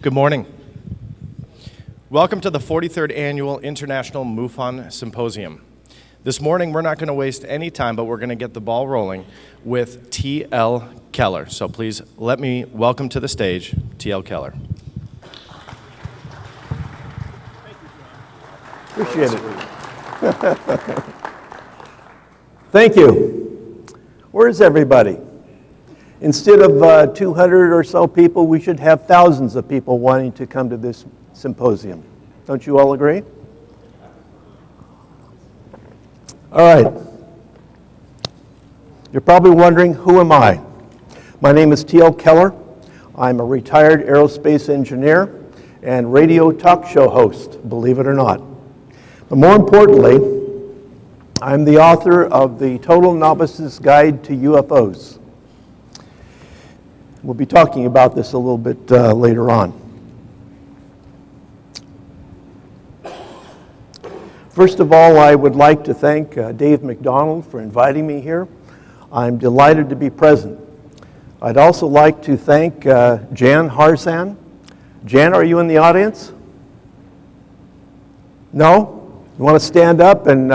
Good morning. Welcome to the 43rd Annual International MUFON Symposium. This morning, we're not going to waste any time, but we're going to get the ball rolling with T.L. Keller. So please let me welcome to the stage T.L. Keller. Appreciate it. Thank you. Where's everybody? Instead of 200 or so people, we should have thousands of people wanting to come to this symposium. Don't you all agree? All right. You're probably wondering, who am I? My name is T.L. Keller. I'm a retired aerospace engineer and radio talk show host, believe it or not. But more importantly, I'm the author of the Total Novice's Guide to UFOs. We'll be talking about this a little bit later on. First of all, I would like to thank Dave McDonald for inviting me here. I'm delighted to be present. I'd also like to thank Jan Harzan. Jan, are you in the audience? No? You want to stand up and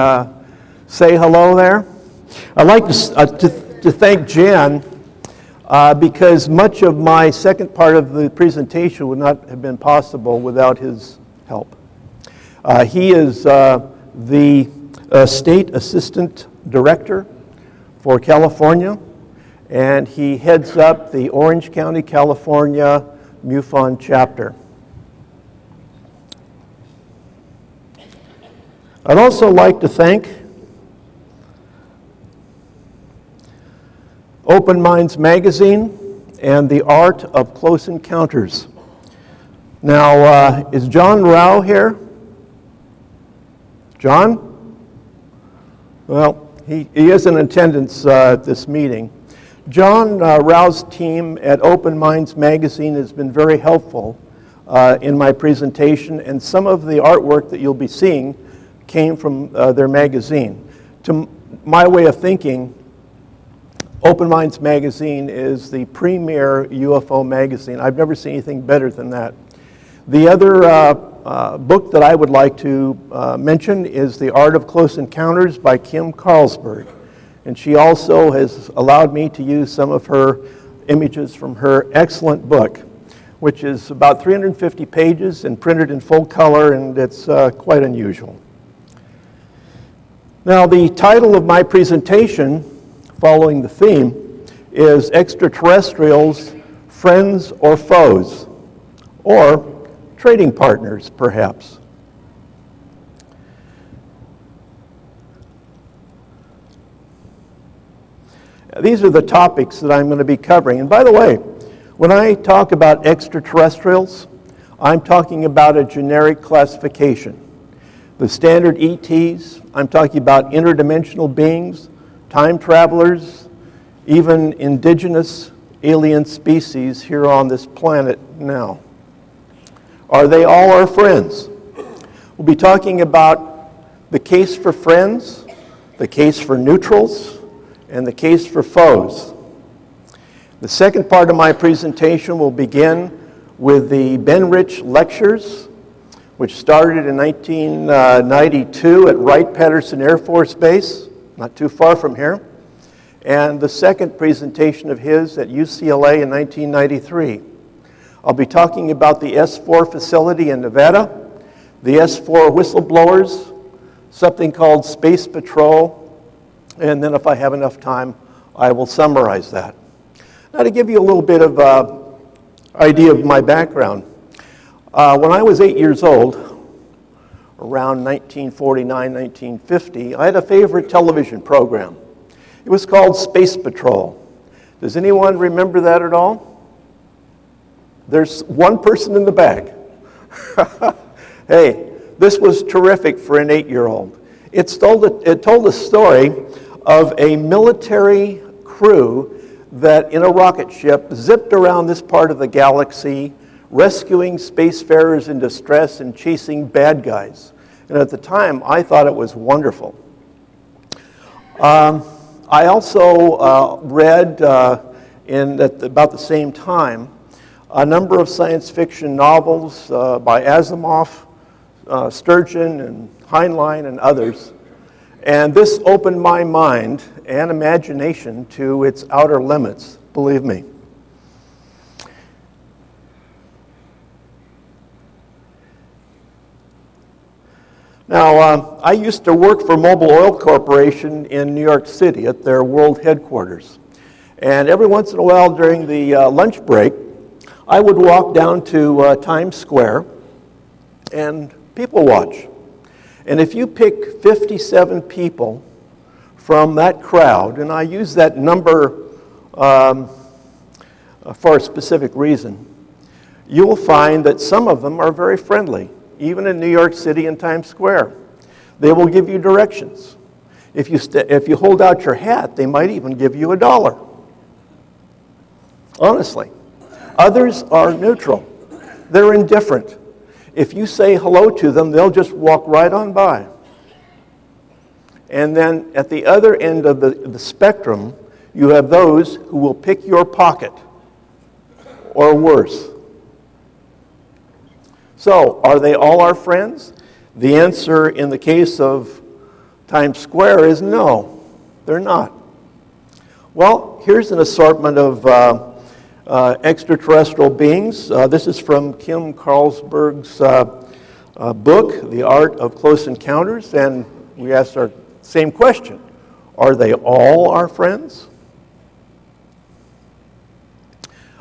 say hello there? I'd like to thank Jan because much of my second part of the presentation would not have been possible without his help. He is the State Assistant Director for California, and he heads up the Orange County, California MUFON chapter. I'd also like to thank Open Minds Magazine and the Art of Close Encounters. Now, is John Rao here? John? Well, he is in attendance at this meeting. John Rao's team at Open Minds Magazine has been very helpful in my presentation, and some of the artwork that you'll be seeing came from their magazine. To my way of thinking, Open Minds Magazine is the premier UFO magazine. I've never seen anything better than that. The other book that I would like to mention is The Art of Close Encounters by Kim Carlsberg. And she also has allowed me to use some of her images from her excellent book, which is about 350 pages and printed in full color, and it's quite unusual. Now, the title of my presentation, following the theme, is Extraterrestrials, Friends or Foes, or Trading Partners, perhaps. These are the topics that I'm going to be covering. And by the way, when I talk about extraterrestrials, I'm talking about a generic classification. The standard ETs, I'm talking about interdimensional beings, time travelers, even indigenous alien species here on this planet now. Are they all our friends? We'll be talking about the case for friends, the case for neutrals, and the case for foes. The second part of my presentation will begin with the Ben Rich Lectures, which started in 1992 at Wright-Patterson Air Force Base, not too far from here, and the second presentation of his at UCLA in 1993. I'll be talking about the S4 facility in Nevada, the S4 whistleblowers, something called Space Patrol, and then if I have enough time, I will summarize that. Now, to give you a little bit of idea of my background, when I was 8 years old, around 1949, 1950, I had a favorite television program. It was called Space Patrol. Does anyone remember that at all? There's one person in the back. Hey, this was terrific for an 8-year-old. It told a story of a military crew that in a rocket ship zipped around this part of the galaxy, rescuing spacefarers in distress and chasing bad guys. And at the time, I thought it was wonderful. I also read about the same time a number of science fiction novels by Asimov, Sturgeon, and Heinlein, and others. And this opened my mind and imagination to its outer limits, believe me. Now, I used to work for Mobil Oil Corporation in New York City at their world headquarters. And every once in a while during the lunch break, I would walk down to Times Square and people watch. And if you pick 57 people from that crowd, and I use that number for a specific reason, you will find that some of them are very friendly, even in New York City and Times Square. They will give you directions. If you hold out your hat, they might even give you $1. Honestly. Others are neutral. They're indifferent. If you say hello to them, they'll just walk right on by. And then at the other end of the spectrum, you have those who will pick your pocket, or worse. So, are they all our friends? The answer in the case of Times Square is no, they're not. Well, here's an assortment of extraterrestrial beings. This is from Kim Carlsberg's book, The Art of Close Encounters, and we asked our same question. Are they all our friends?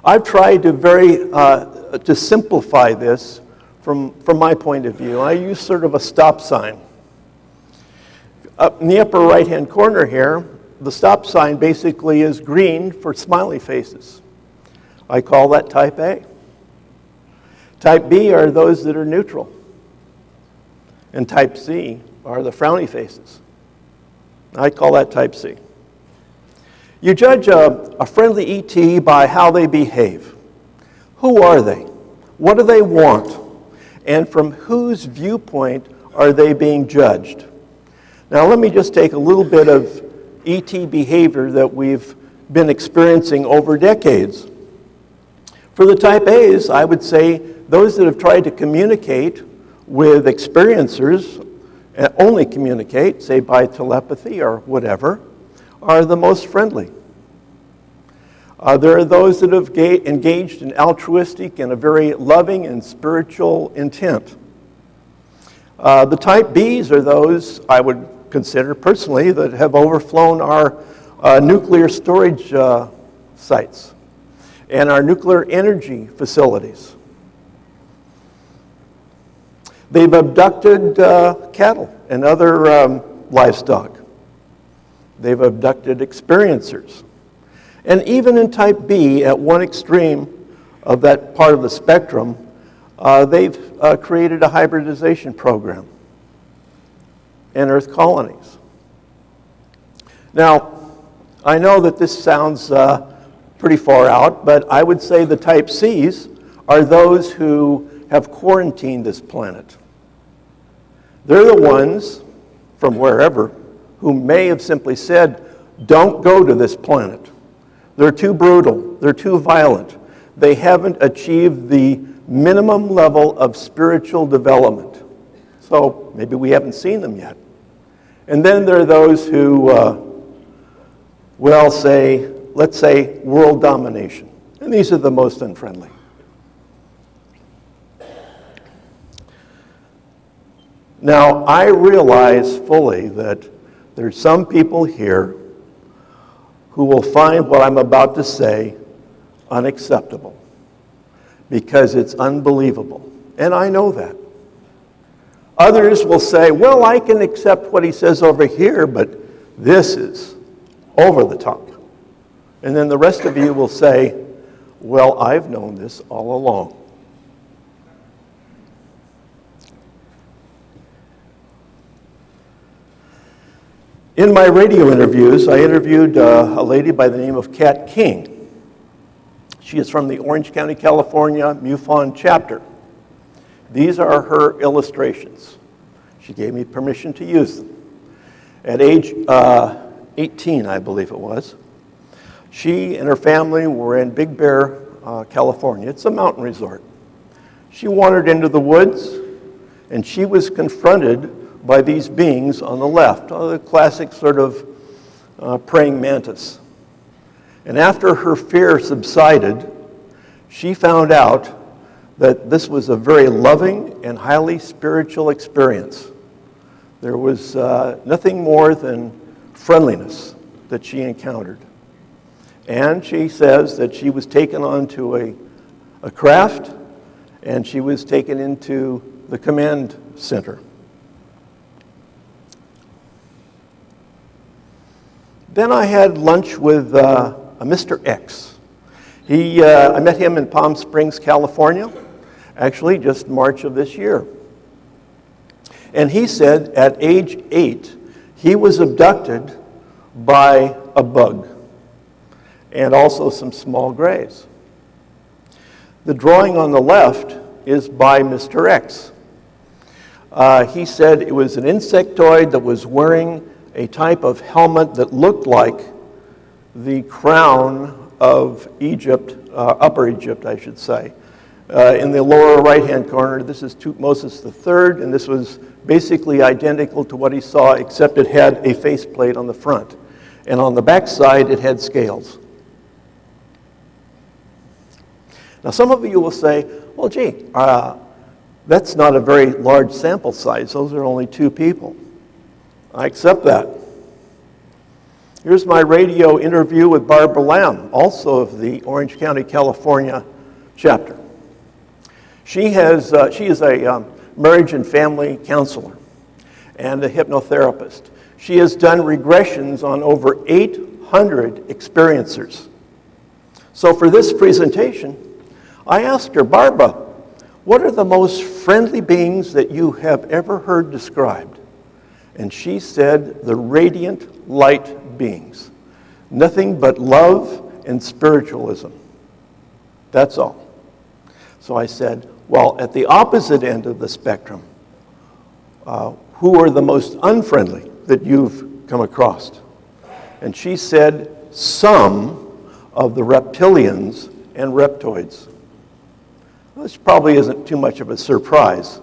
I've tried to simplify this from my point of view. I use sort of a stop sign. Up in the upper right-hand corner here, the stop sign basically is green for smiley faces. I call that type A. Type B are those that are neutral. And type C are the frowny faces. I call that type C. You judge a friendly ET by how they behave. Who are they? What do they want? And from whose viewpoint are they being judged? Now let me just take a little bit of ET behavior that we've been experiencing over decades. For the type A's, I would say those that have tried to communicate with experiencers, and only communicate, say by telepathy or whatever, are the most friendly. There are those that have engaged in altruistic and a very loving and spiritual intent. The type B's are those I would consider personally that have overflown our nuclear storage sites and our nuclear energy facilities. They've abducted cattle and other livestock. They've abducted experiencers. And even in type B, at one extreme of that part of the spectrum, they've created a hybridization program and Earth colonies. Now, I know that this sounds pretty far out, but I would say the type C's are those who have quarantined this planet. They're the ones from wherever who may have simply said, don't go to this planet. They're too brutal. They're too violent. They haven't achieved the minimum level of spiritual development. So maybe we haven't seen them yet. And then there are those who, let's say world domination. And these are the most unfriendly. Now, I realize fully that there's some people here who will find what I'm about to say unacceptable because it's unbelievable. And I know that. Others will say, well, I can accept what he says over here, but this is over the top. And then the rest of you will say, well, I've known this all along. In my radio interviews, I interviewed a lady by the name of Kat King. She is from the Orange County, California MUFON chapter. These are her illustrations. She gave me permission to use them. At age 18, I believe it was, she and her family were in Big Bear, California. It's a mountain resort. She wandered into the woods, and she was confronted by these beings on the left, the classic sort of praying mantis. And after her fear subsided, she found out that this was a very loving and highly spiritual experience. There was nothing more than friendliness that she encountered. And she says that she was taken onto a craft, and she was taken into the command center. Then I had lunch with a Mr. X. I met him in Palm Springs, California, actually just March of this year. And he said at age 8, he was abducted by a bug and also some small grays. The drawing on the left is by Mr. X. He said it was an insectoid that was wearing a type of helmet that looked like the crown of Egypt, Upper Egypt, I should say. In the lower right-hand corner, this is Tutmosis III, and this was basically identical to what he saw, except it had a faceplate on the front. And on the back side, it had scales. Now, some of you will say, well, gee, that's not a very large sample size. Those are only 2 people. I accept that. Here's my radio interview with Barbara Lamb, also of the Orange County, California chapter. She is a marriage and family counselor and a hypnotherapist. She has done regressions on over 800 experiencers. So for this presentation, I asked her, Barbara, what are the most friendly beings that you have ever heard described? And she said, the radiant light beings. Nothing but love and spiritualism. That's all. So I said, well, at the opposite end of the spectrum, who are the most unfriendly that you've come across? And she said, some of the reptilians and reptoids. This probably isn't too much of a surprise.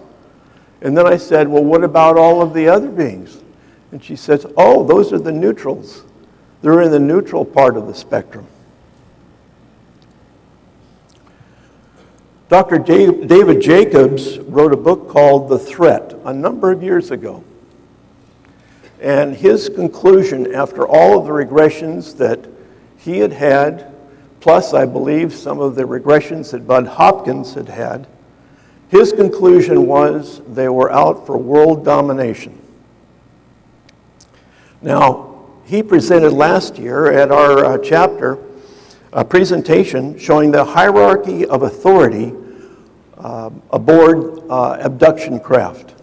And then I said, well, what about all of the other beings? And she says, oh, those are the neutrals. They're in the neutral part of the spectrum. Dr. David Jacobs wrote a book called The Threat a number of years ago. And his conclusion, after all of the regressions that he had had, plus I believe some of the regressions that Bud Hopkins had had, his conclusion was they were out for world domination. Now, he presented last year at our chapter a presentation showing the hierarchy of authority aboard abduction craft.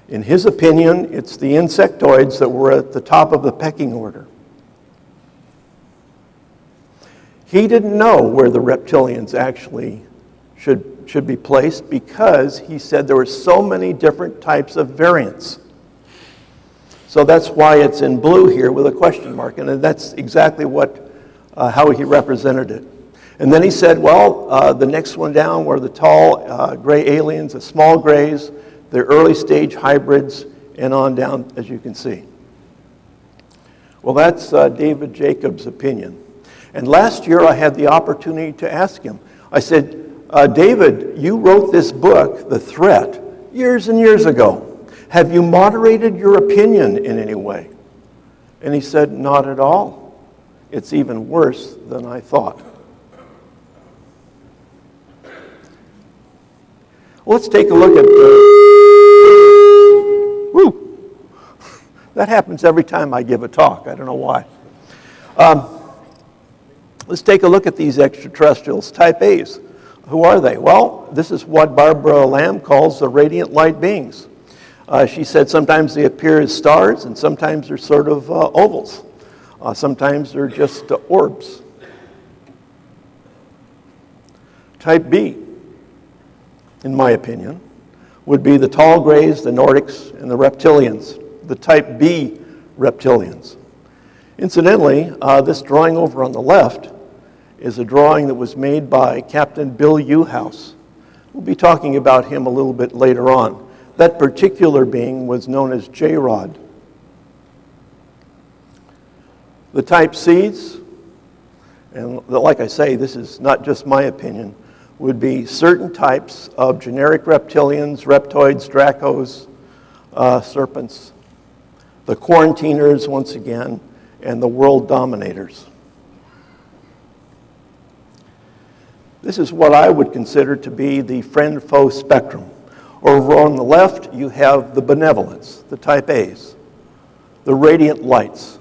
In his opinion, it's the insectoids that were at the top of the pecking order. He didn't know where the reptilians actually should be placed because he said there were so many different types of variants. So that's why it's in blue here with a question mark, and that's exactly how he represented it. And then he said, well, the next one down were the tall gray aliens, the small grays, the early stage hybrids, and on down, as you can see. Well, that's David Jacobs' opinion. And last year I had the opportunity to ask him. I said, David, you wrote this book, The Threat, years and years ago. Have you moderated your opinion in any way? And he said, not at all. It's even worse than I thought. Let's take a look at woo! That happens every time I give a talk. I don't know why. Let's take a look at these extraterrestrials, type A's. Who are they? Well, this is what Barbara Lamb calls the radiant light beings. She said sometimes they appear as stars and sometimes they're sort of ovals. Sometimes they're just orbs. Type B, in my opinion, would be the tall grays, the Nordics, and the reptilians, the type B reptilians. Incidentally, this drawing over on the left is a drawing that was made by Captain Bill Uhouse. We'll be talking about him a little bit later on. That particular being was known as J-Rod. The Type Cs, and like I say, this is not just my opinion, would be certain types of generic reptilians, reptoids, dracos, serpents, the quarantiners once again, and the world dominators. This is what I would consider to be the friend-foe spectrum. Over on the left, you have the benevolence, the Type As, the radiant lights.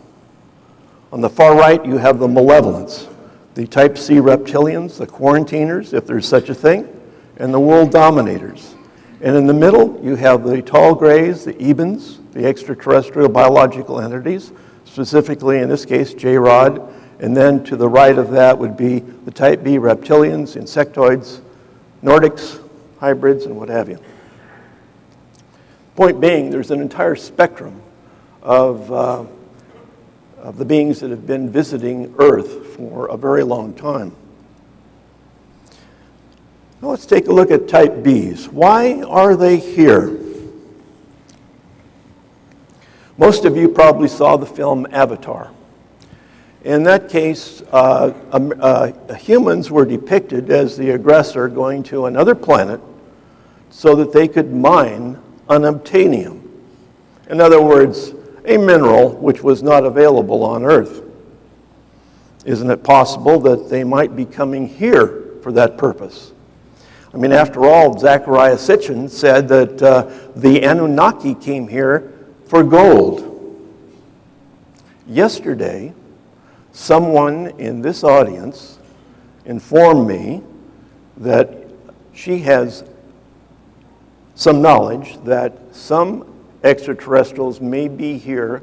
On the far right, you have the malevolence, the Type C reptilians, the quarantiners, if there's such a thing, and the world dominators. And in the middle, you have the tall grays, the ebens, the extraterrestrial biological entities, specifically in this case, J-Rod, and then to the right of that would be the Type B reptilians, insectoids, Nordics, hybrids, and what have you. Point being, there's an entire spectrum of the beings that have been visiting Earth for a very long time. Now let's take a look at Type Bs. Why are they here? Most of you probably saw the film Avatar. In that case, humans were depicted as the aggressor going to another planet so that they could mine unobtainium. In other words, a mineral which was not available on Earth. Isn't it possible that they might be coming here for that purpose? I mean, after all, Zecharia Sitchin said that the Anunnaki came here for gold. Yesterday, someone in this audience informed me that she has some knowledge that some extraterrestrials may be here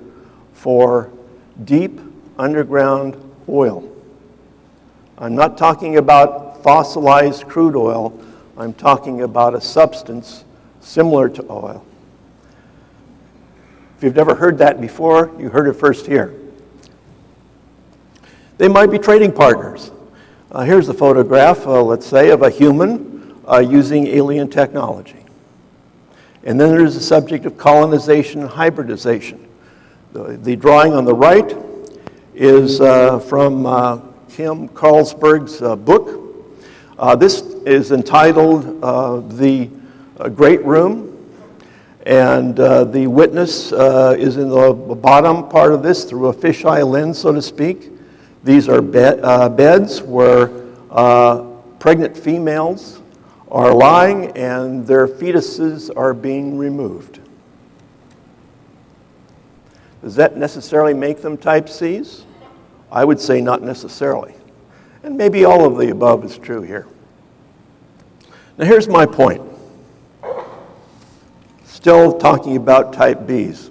for deep underground oil. I'm not talking about fossilized crude oil. I'm talking about a substance similar to oil. If you've never heard that before, you heard it first here. They might be trading partners. Here's a photograph, let's say, of a human using alien technology. And then there's the subject of colonization and hybridization. The drawing on the right is from Kim Carlsberg's book. This is entitled The Great Room. And the witness is in the bottom part of this through a fisheye lens, so to speak. These are beds where pregnant females are lying and their fetuses are being removed. Does that necessarily make them Type Cs? I would say not necessarily. And maybe all of the above is true here. Now here's my point. Still talking about Type Bs.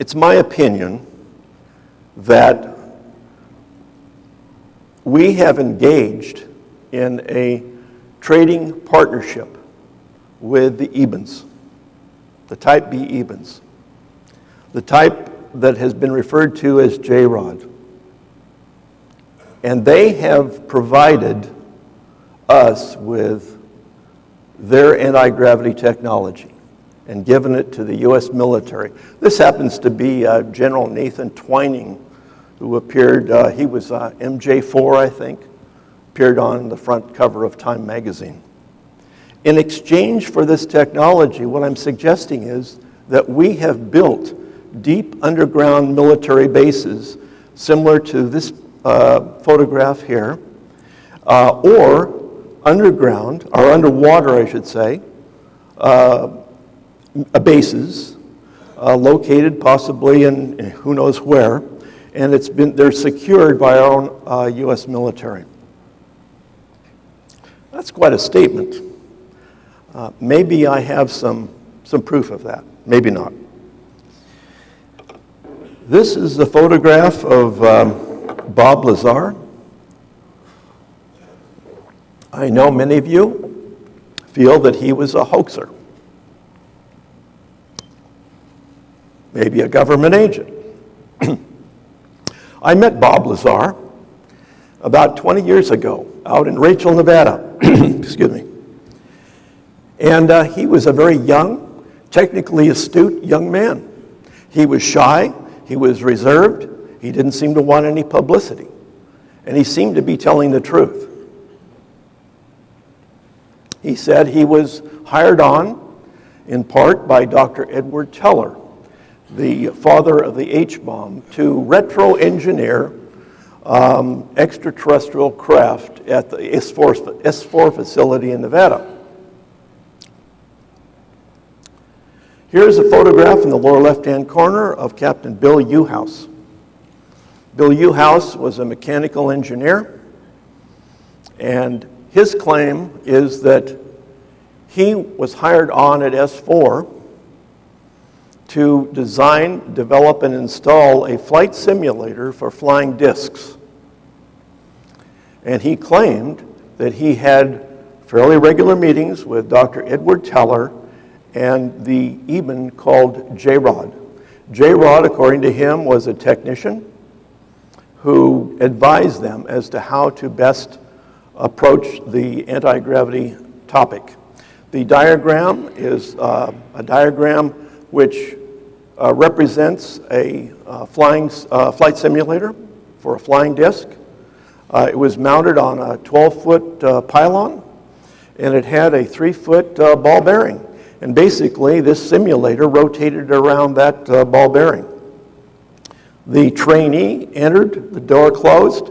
It's my opinion that we have engaged in a trading partnership with the Ebens, the Type B Ebens, the type that has been referred to as J-Rod. And they have provided us with their anti-gravity technology and given it to the U.S. military. This happens to be General Nathan Twining, who appeared, he was MJ4, I think, appeared on the front cover of Time magazine. In exchange for this technology, what I'm suggesting is that we have built deep underground military bases similar to this photograph here, or underground, or underwater, I should say, bases located possibly in who knows where, and they're secured by our own U.S. military. That's quite a statement. Maybe I have some proof of that. Maybe not. This is the photograph of Bob Lazar. I know many of you feel that he was a hoaxer. Maybe a government agent. I met Bob Lazar about 20 years ago out in Rachel, Nevada. Excuse me. And he was a very young, technically astute young man. He was shy, he was reserved, he didn't seem to want any publicity, and he seemed to be telling the truth. He said he was hired on, in part, by Dr. Edward Teller, the father of the H-bomb, to retro-engineer extraterrestrial craft at the S4 facility in Nevada. Here's a photograph in the lower left-hand corner of Captain Bill Uhouse. Bill Uhouse was a mechanical engineer, and his claim is that he was hired on at S4 to design, develop, and install a flight simulator for flying discs. And he claimed that he had fairly regular meetings with Dr. Edward Teller and the Eben called J-Rod. J-Rod, according to him, was a technician who advised them as to how to best approach the anti-gravity topic. The diagram is a diagram which represents a flight simulator for a flying disc. It was mounted on a 12-foot pylon, and it had a 3-foot ball bearing. And basically, this simulator rotated around that ball bearing. The trainee entered, the door closed.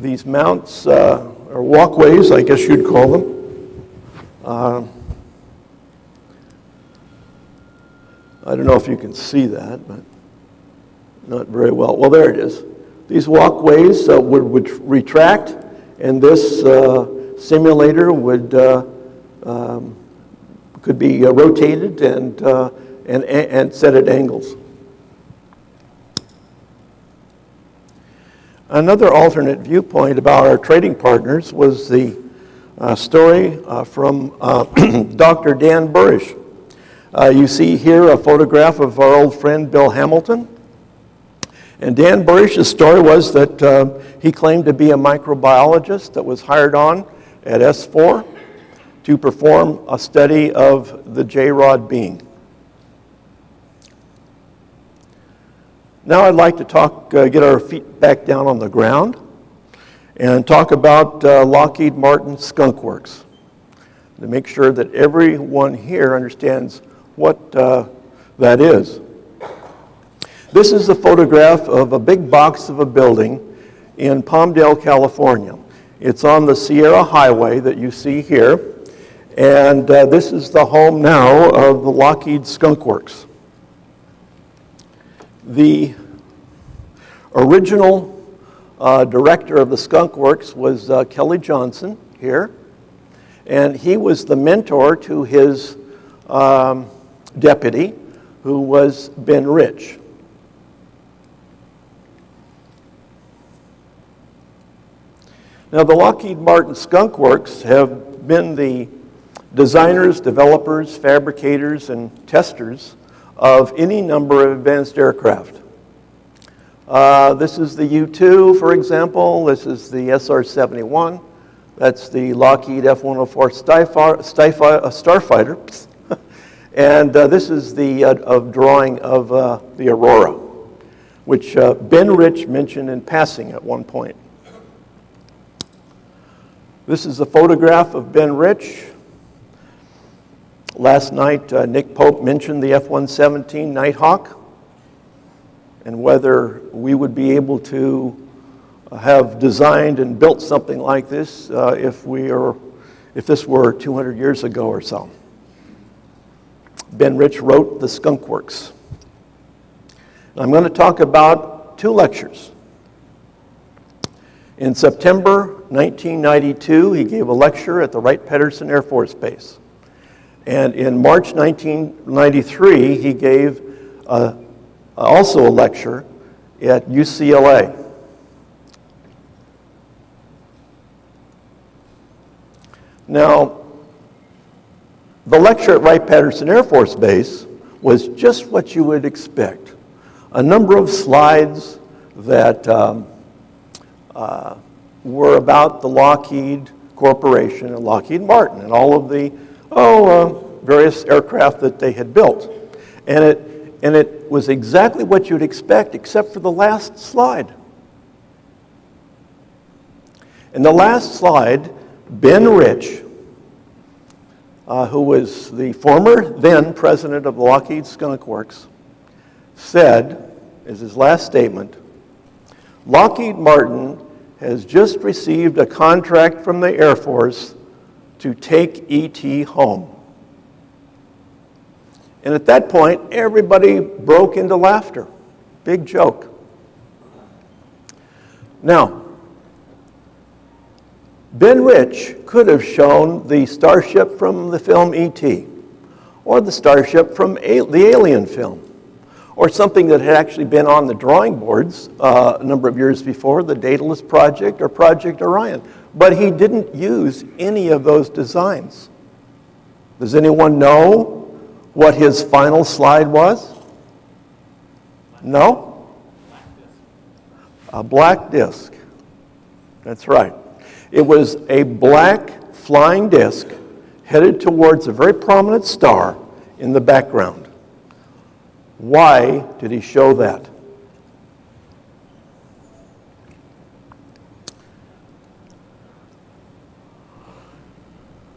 These mounts, or walkways, I guess you'd call them. I don't know if you can see that, but not very well. Well, there it is. These walkways would retract, and this simulator would could be rotated and set at angles. Another alternate viewpoint about our trading partners was the story from Dr. Dan Burrish. You see here a photograph of our old friend Bill Hamilton. And Dan Burrish's story was that he claimed to be a microbiologist that was hired on at S4 to perform a study of the J-Rod being. Now I'd like to get our feet back down on the ground and talk about Lockheed Martin Skunk Works to make sure that everyone here understands what that is. This is a photograph of a big box of a building in Palmdale, California. It's on the Sierra Highway that you see here, and this is the home now of the Lockheed Skunk Works. The original director of the Skunk Works was Kelly Johnson here, and he was the mentor to his deputy, who was Ben Rich. Now, the Lockheed Martin Skunk Works have been the designers, developers, fabricators, and testers of any number of advanced aircraft. This is the U-2, for example. This is the SR-71. That's the Lockheed F-104 Starfighter. And this is the drawing of the Aurora, which Ben Rich mentioned in passing at one point. This is a photograph of Ben Rich. Last night, Nick Pope mentioned the F-117 Nighthawk and whether we would be able to have designed and built something like this if this were 200 years ago or so. Ben Rich wrote The Skunk Works. I'm going to talk about two lectures. In September 1992, he gave a lecture at the Wright-Patterson Air Force Base. And in March 1993, he gave also a lecture at UCLA. Now, the lecture at Wright-Patterson Air Force Base was just what you would expect. A number of slides, that were about the Lockheed Corporation and Lockheed Martin and all of the various aircraft that they had built. And it was exactly what you'd expect, except for the last slide. In the last slide, Ben Rich, who was the former then president of the Lockheed Skunk Works, said, as his last statement, Lockheed Martin has just received a contract from the Air Force to take E.T. home. And at that point, everybody broke into laughter. Big joke. Now, Ben Rich could have shown the starship from the film E.T., or the starship from the Alien film, or something that had actually been on the drawing boards a number of years before, the Daedalus Project or Project Orion. But he didn't use any of those designs. Does anyone know what his final slide was? No? A black disc. That's right. It was a black flying disc headed towards a very prominent star in the background. Why did he show that?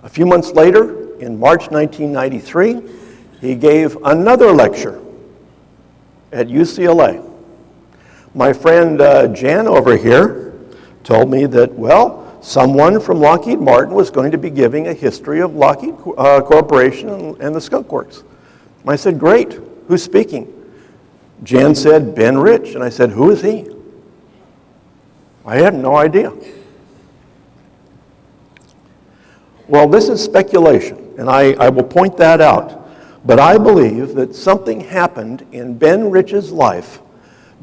A few months later, in March 1993, he gave another lecture at UCLA. My friend Jan over here told me that, well, someone from Lockheed Martin was going to be giving a history of Lockheed Corporation and the Skunk Works. I said, great, who's speaking? Jan said, Ben Rich. And I said, who is he? I had no idea. Well, this is speculation, and I will point that out. But I believe that something happened in Ben Rich's life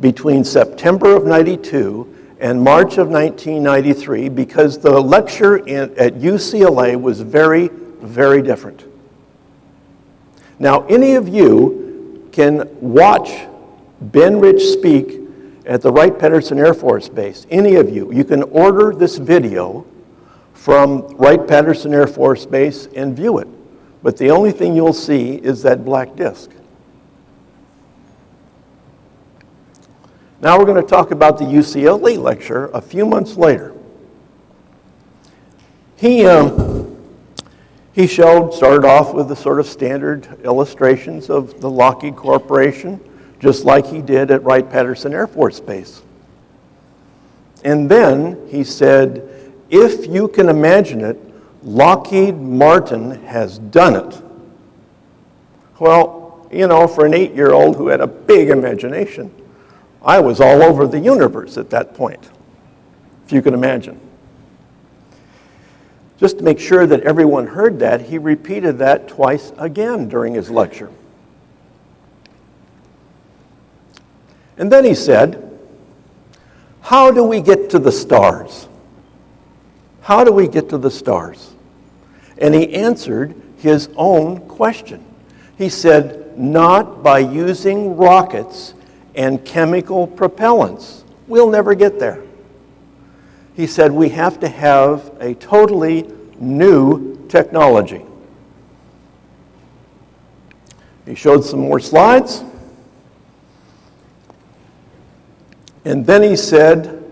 between September of '92 and March of 1993 because the lecture at UCLA was very, very different. Now, any of you can watch Ben Rich speak at the Wright-Patterson Air Force Base. Any of you. You can order this video from Wright-Patterson Air Force Base and view it. But the only thing you'll see is that black disc. Now we're going to talk about the UCLA lecture a few months later. He started off with the sort of standard illustrations of the Lockheed Corporation, just like he did at Wright-Patterson Air Force Base. And then he said, if you can imagine it, Lockheed Martin has done it. Well, you know, for an 8-year-old who had a big imagination, I was all over the universe at that point, if you can imagine. Just to make sure that everyone heard that, he repeated that twice again during his lecture. And then he said, how do we get to the stars? How do we get to the stars? And he answered his own question. He said, not by using rockets and chemical propellants. We'll never get there. He said, we have to have a totally new technology. He showed some more slides. And then he said,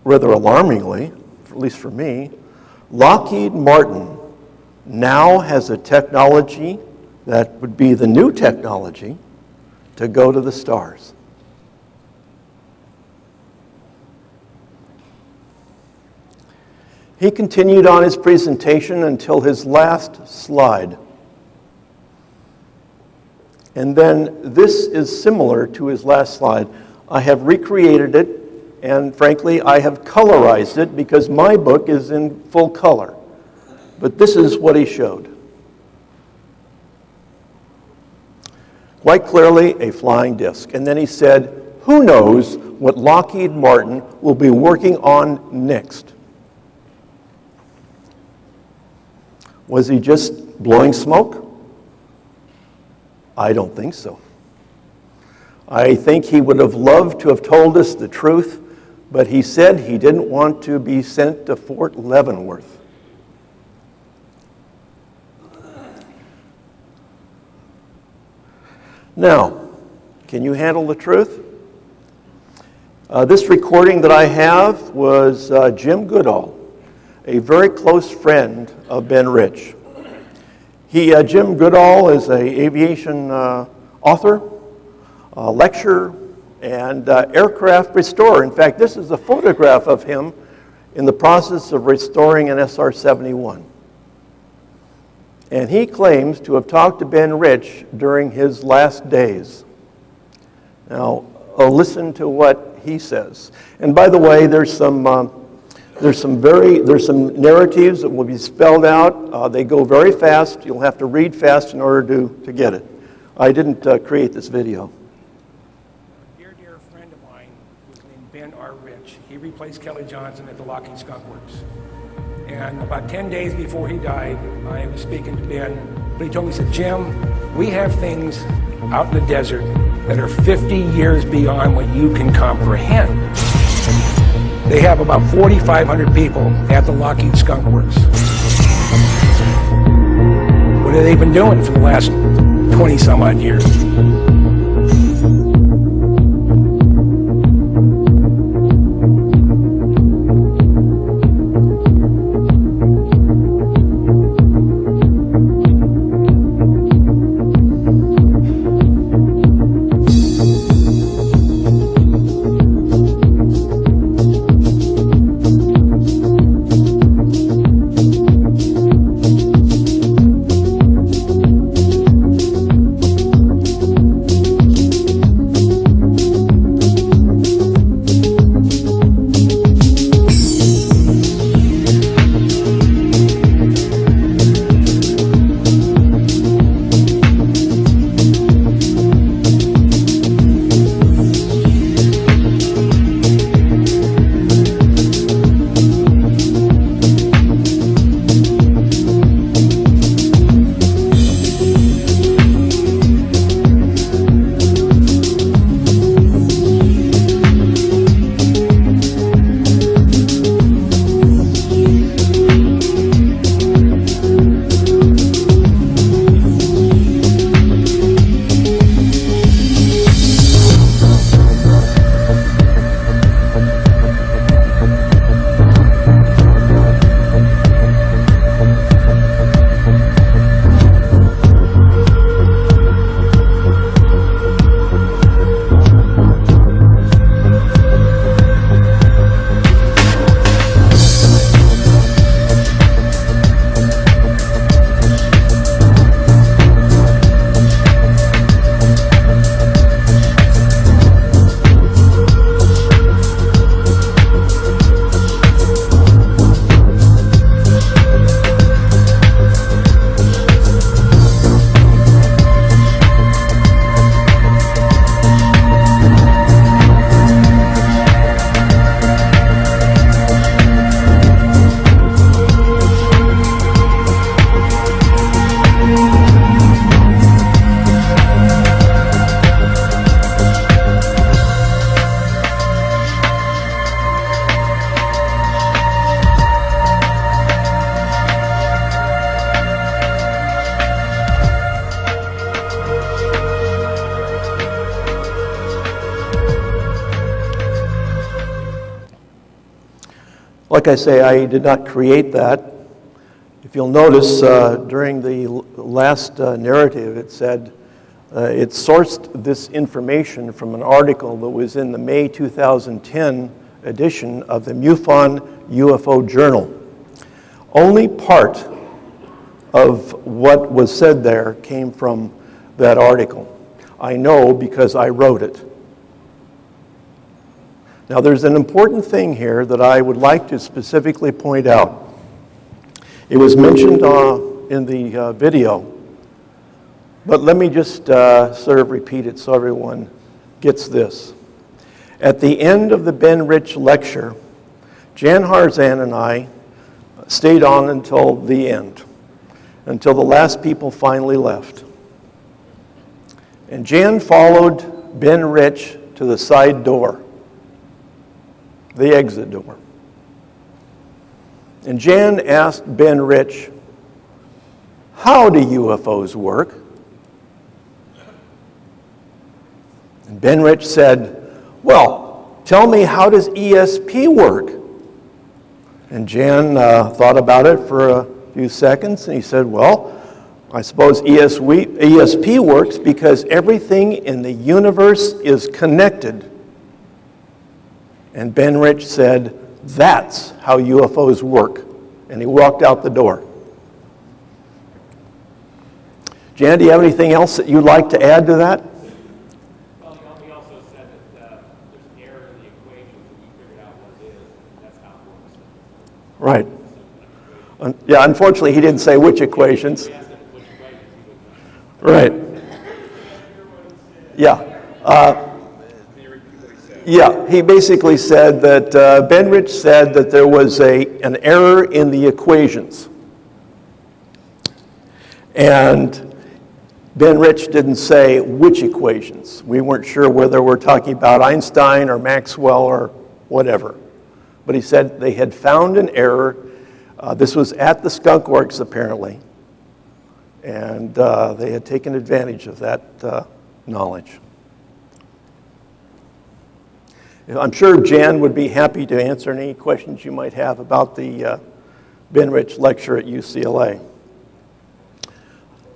rather alarmingly, at least for me, Lockheed Martin now has a technology that would be the new technology to go to the stars. He continued on his presentation until his last slide. And then this is similar to his last slide. I have recreated it, and frankly, I have colorized it because my book is in full color. But this is what he showed. Quite clearly, a flying disc. And then he said, who knows what Lockheed Martin will be working on next? Was he just blowing smoke? I don't think so. I think he would have loved to have told us the truth, but he said he didn't want to be sent to Fort Leavenworth. Now, can you handle the truth? This recording that I have was Jim Goodall, a very close friend of Ben Rich. Jim Goodall is an aviation author, lecturer, and aircraft restorer. In fact, this is a photograph of him in the process of restoring an SR-71. And he claims to have talked to Ben Rich during his last days. Now, listen to what he says. And by the way, there's some narratives that will be spelled out. They go very fast. You'll have to read fast in order to get it. I didn't create this video. Dear friend of mine was named Ben R. Rich. He replaced Kelly Johnson at the Lockheed Skunk Works. And about 10 days before he died, I was speaking to Ben. But he told me, he said, Jim, we have things out in the desert that are 50 years beyond what you can comprehend. They have about 4,500 people at the Lockheed Skunk Works. What have they been doing for the last 20 some odd years? Like I say, I did not create that. If you'll notice, during the last narrative, it said it sourced this information from an article that was in the May 2010 edition of the MUFON UFO Journal. Only part of what was said there came from that article. I know because I wrote it. Now, there's an important thing here that I would like to specifically point out. It was mentioned in the video, but let me just sort of repeat it so everyone gets this. At the end of the Ben Rich lecture, Jan Harzan and I stayed on until the end, until the last people finally left. And Jan followed Ben Rich to the side door, the exit door. And Jan asked Ben Rich, "How do UFOs work?" And Ben Rich said, "Well, tell me, how does ESP work?" And Jan thought about it for a few seconds, and he said, "Well, I suppose ESP works because everything in the universe is connected." And Ben Rich said, "That's how UFOs work." And he walked out the door. Jan, do you have anything else that you'd like to add to that? Well, he also said that there's an error in the equation, and we figured out what it is, and that's how it works. Right. Yeah, unfortunately, he didn't say which equations. We asked him which equations he would Right. Yeah. Yeah, he basically said that Ben Rich said that there was an error in the equations. And Ben Rich didn't say which equations. We weren't sure whether we're talking about Einstein or Maxwell or whatever. But he said they had found an error. This was at the Skunk Works, apparently. And they had taken advantage of that knowledge. I'm sure Jan would be happy to answer any questions you might have about the Ben Rich lecture at UCLA.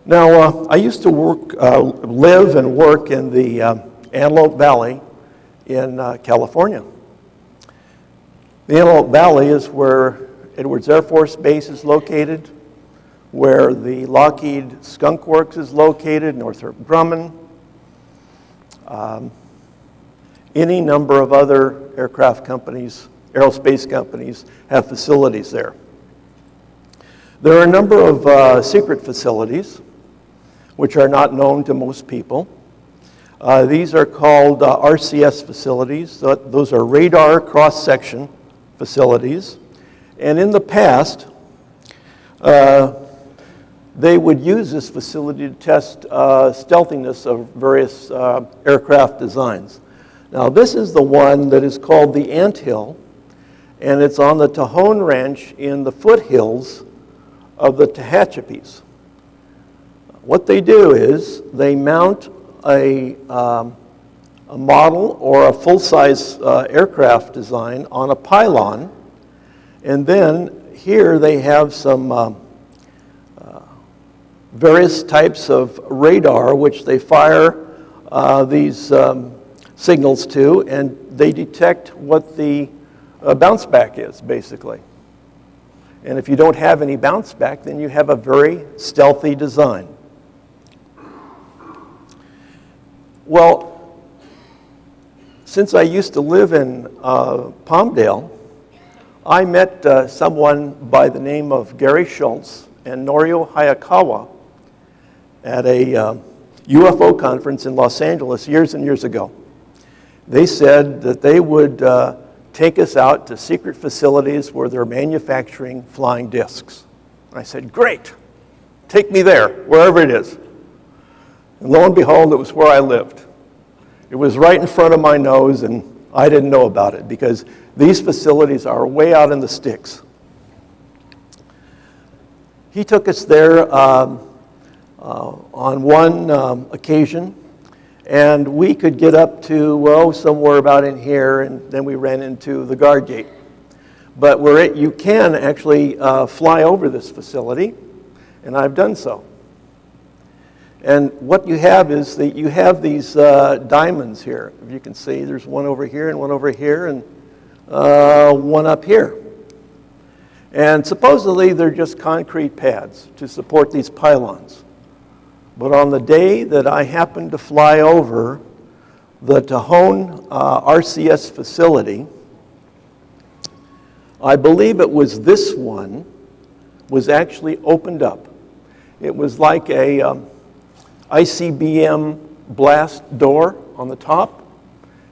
Now, I used to live and work in the Antelope Valley in California. The Antelope Valley is where Edwards Air Force Base is located, where the Lockheed Skunk Works is located, Northrop Grumman, any number of other aircraft companies, aerospace companies, have facilities there. There are a number of secret facilities, which are not known to most people. These are called RCS facilities. Those are radar cross-section facilities. And in the past, they would use this facility to test stealthiness of various aircraft designs. Now, this is the one that is called the Anthill, and it's on the Tejon Ranch in the foothills of the Tehachapis. What they do is they mount a model or a full-size aircraft design on a pylon, and then here they have some various types of radar which they fire these signals to, and they detect what the bounce back is, basically. And if you don't have any bounce back, then you have a very stealthy design. Well, since I used to live in Palmdale, I met someone by the name of Gary Schultz and Norio Hayakawa at a UFO conference in Los Angeles years and years ago. They said that they would take us out to secret facilities where they're manufacturing flying discs. I said, "Great, take me there, wherever it is." And lo and behold, it was where I lived. It was right in front of my nose, and I didn't know about it because these facilities are way out in the sticks. He took us there on one occasion, and we could get up to, somewhere about in here, and then we ran into the guard gate. But you can actually fly over this facility, and I've done so. And what you have is that you have these diamonds here. If you can see, there's one over here and one over here and one up here. And supposedly they're just concrete pads to support these pylons. But on the day that I happened to fly over the Tejon RCS facility, I believe it was this one, was actually opened up. It was like a ICBM blast door on the top.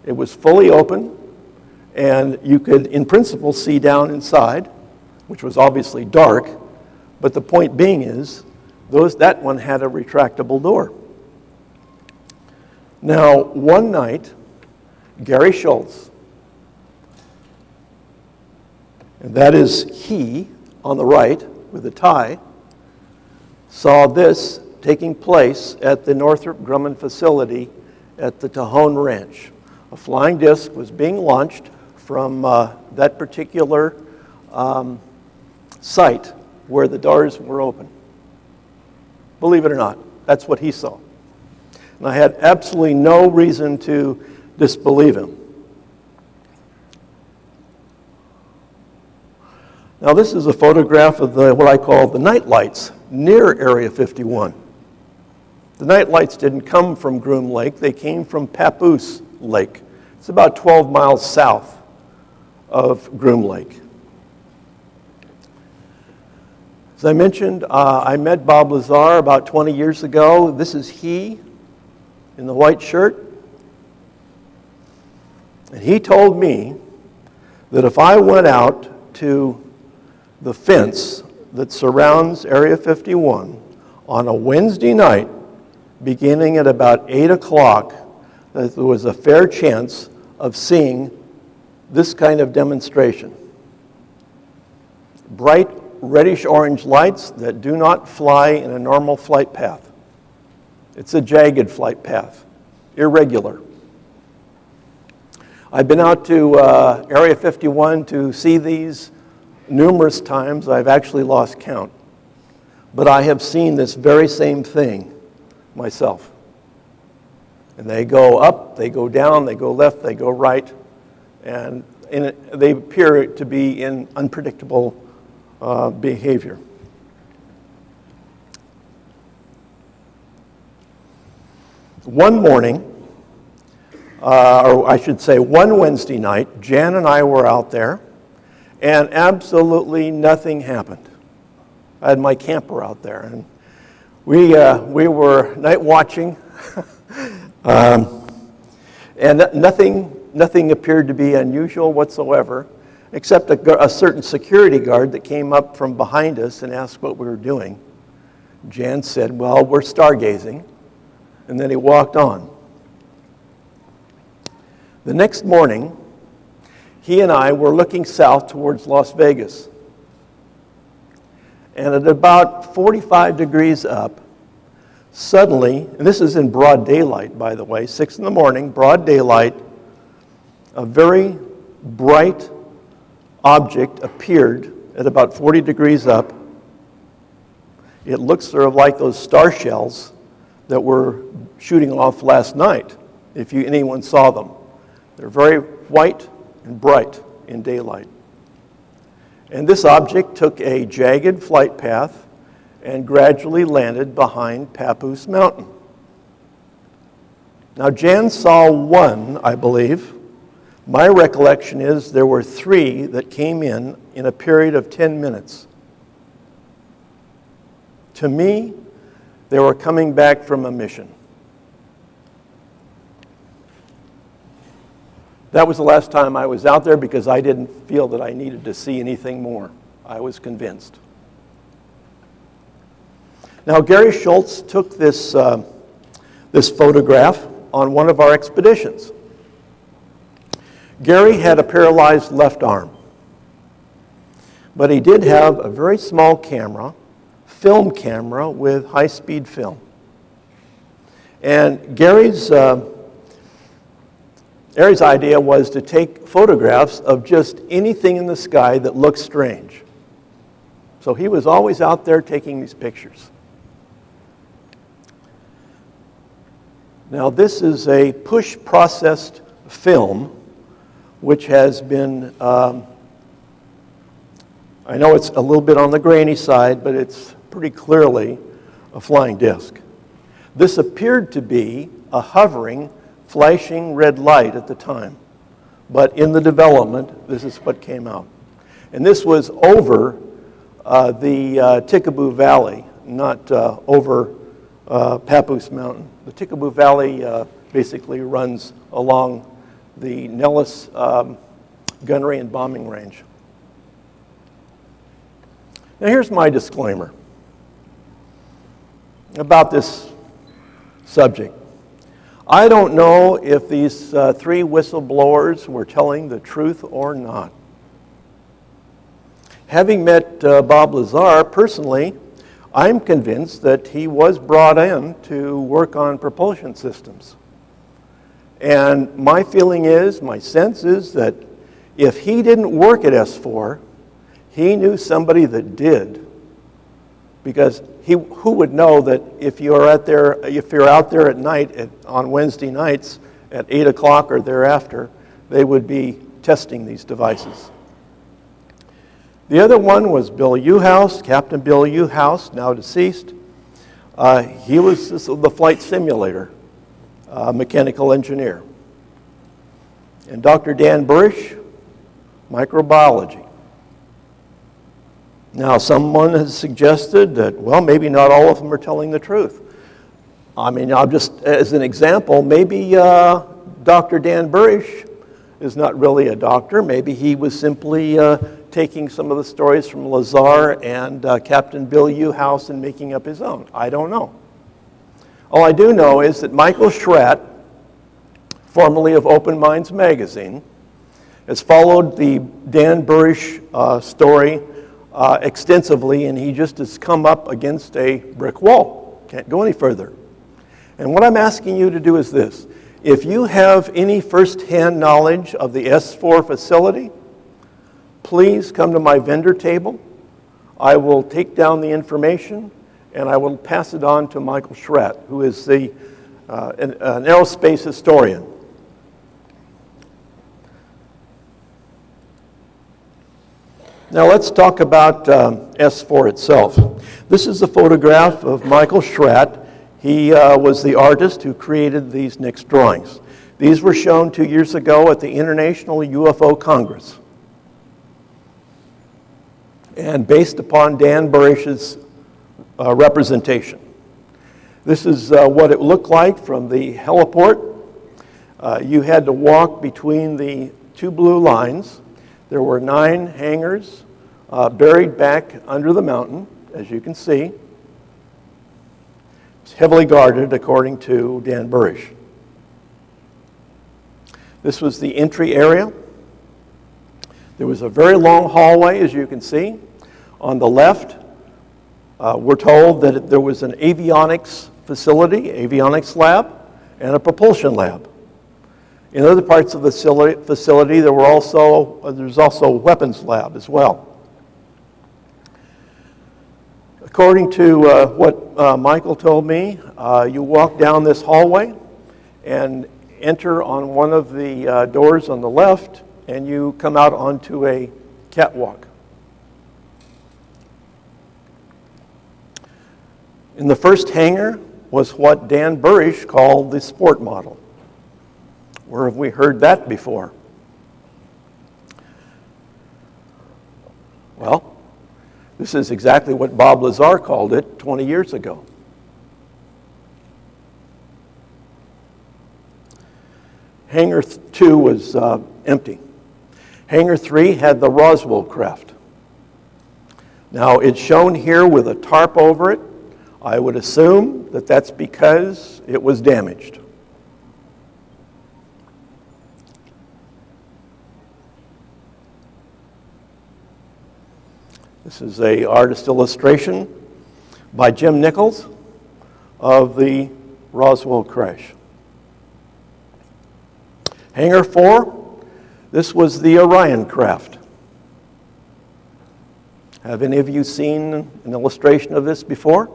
It was fully open, and you could, in principle, see down inside, which was obviously dark, but the point being is, that one had a retractable door. Now, one night, Gary Schultz, and that is he on the right with the tie, saw this taking place at the Northrop Grumman facility at the Tejon Ranch. A flying disc was being launched from that particular site where the doors were open. Believe it or not, that's what he saw. And I had absolutely no reason to disbelieve him. Now this is a photograph of what I call the night lights near Area 51. The night lights didn't come from Groom Lake, they came from Papoose Lake. It's about 12 miles south of Groom Lake. As I mentioned, I met Bob Lazar about 20 years ago. This is he in the white shirt. And he told me that if I went out to the fence that surrounds Area 51 on a Wednesday night, beginning at about 8 o'clock, that there was a fair chance of seeing this kind of demonstration. Bright reddish-orange lights that do not fly in a normal flight path. It's a jagged flight path, irregular. I've been out to Area 51 to see these numerous times. I've actually lost count. But I have seen this very same thing myself. And they go up, they go down, they go left, they go right, and they appear to be in unpredictable behavior. One morning, or I should say one Wednesday night, Jan and I were out there, and absolutely nothing happened. I had my camper out there, and we were night watching, and nothing appeared to be unusual whatsoever, except a certain security guard that came up from behind us and asked what we were doing. Jan said, "Well, we're stargazing," and then he walked on. The next morning, he and I were looking south towards Las Vegas. And at about 45 degrees up, suddenly, and this is in broad daylight, by the way, 6 in the morning, broad daylight, a very bright object appeared at about 40 degrees up. It looks sort of like those star shells that were shooting off last night, if anyone saw them. They're very white and bright in daylight. And this object took a jagged flight path and gradually landed behind Papoose Mountain. Now, Jan saw one, I believe. My recollection is there were 3 that came in a period of 10 minutes. To me, they were coming back from a mission. That was the last time I was out there because I didn't feel that I needed to see anything more. I was convinced. Now, Gary Schultz took this photograph on one of our expeditions. Gary had a paralyzed left arm, but he did have a very small camera, film camera with high-speed film. And Gary's idea was to take photographs of just anything in the sky that looked strange. So he was always out there taking these pictures. Now this is a push-processed film which has been, I know it's a little bit on the grainy side, but it's pretty clearly a flying disc. This appeared to be a hovering, flashing red light at the time. But in the development, this is what came out. And this was over the Tikaboo Valley, not over Papoose Mountain. The Tikaboo Valley basically runs along the Nellis Gunnery and Bombing Range. Now here's my disclaimer about this subject. I don't know if these three whistleblowers were telling the truth or not. Having met Bob Lazar personally, I'm convinced that he was brought in to work on propulsion systems. And my feeling is, my sense is that if he didn't work at S4, he knew somebody that did. Because who would know that if you're out there at night on Wednesday nights at 8 o'clock or thereafter, they would be testing these devices. The other one was Bill Uhouse, Captain Bill Uhouse, now deceased. He was the flight simulator mechanical engineer. And Dr. Dan Burish, microbiology. Now, someone has suggested that, well, maybe not all of them are telling the truth. I mean, I'll just, as an example, maybe Dr. Dan Burish is not really a doctor. Maybe he was simply taking some of the stories from Lazar and Captain Bill Uhouse and making up his own. I don't know. All I do know is that Michael Schratt, formerly of Open Minds magazine, has followed the Dan Burish story extensively, and he just has come up against a brick wall. Can't go any further. And what I'm asking you to do is this. If you have any first-hand knowledge of the S4 facility, please come to my vendor table. I will take down the information, and I will pass it on to Michael Schratt, who is an aerospace historian. Now let's talk about S4 itself. This is a photograph of Michael Schratt. He was the artist who created these Nix drawings. These were shown 2 years ago at the International UFO Congress. And based upon Dan Burish's representation. This is what it looked like from the heliport. You had to walk between the two blue lines. There were 9 hangars buried back under the mountain, as you can see. It's heavily guarded, according to Dan Burish. This was the entry area. There was a very long hallway, as you can see. On the left, we're told that there was an avionics facility, avionics lab, and a propulsion lab. In other parts of the facility, there's also a weapons lab as well. According to what Michael told me, you walk down this hallway and enter on one of the doors on the left, and you come out onto a catwalk. In the first hangar was what Dan Burish called the sport model. Where have we heard that before? Well, this is exactly what Bob Lazar called it 20 years ago. Hangar 2 was empty. Hangar 3 had the Roswell craft. Now, it's shown here with a tarp over it. I would assume that that's because it was damaged. This is an artist illustration by Jim Nichols of the Roswell crash. Hangar 4, this was the Orion craft. Have any of you seen an illustration of this before?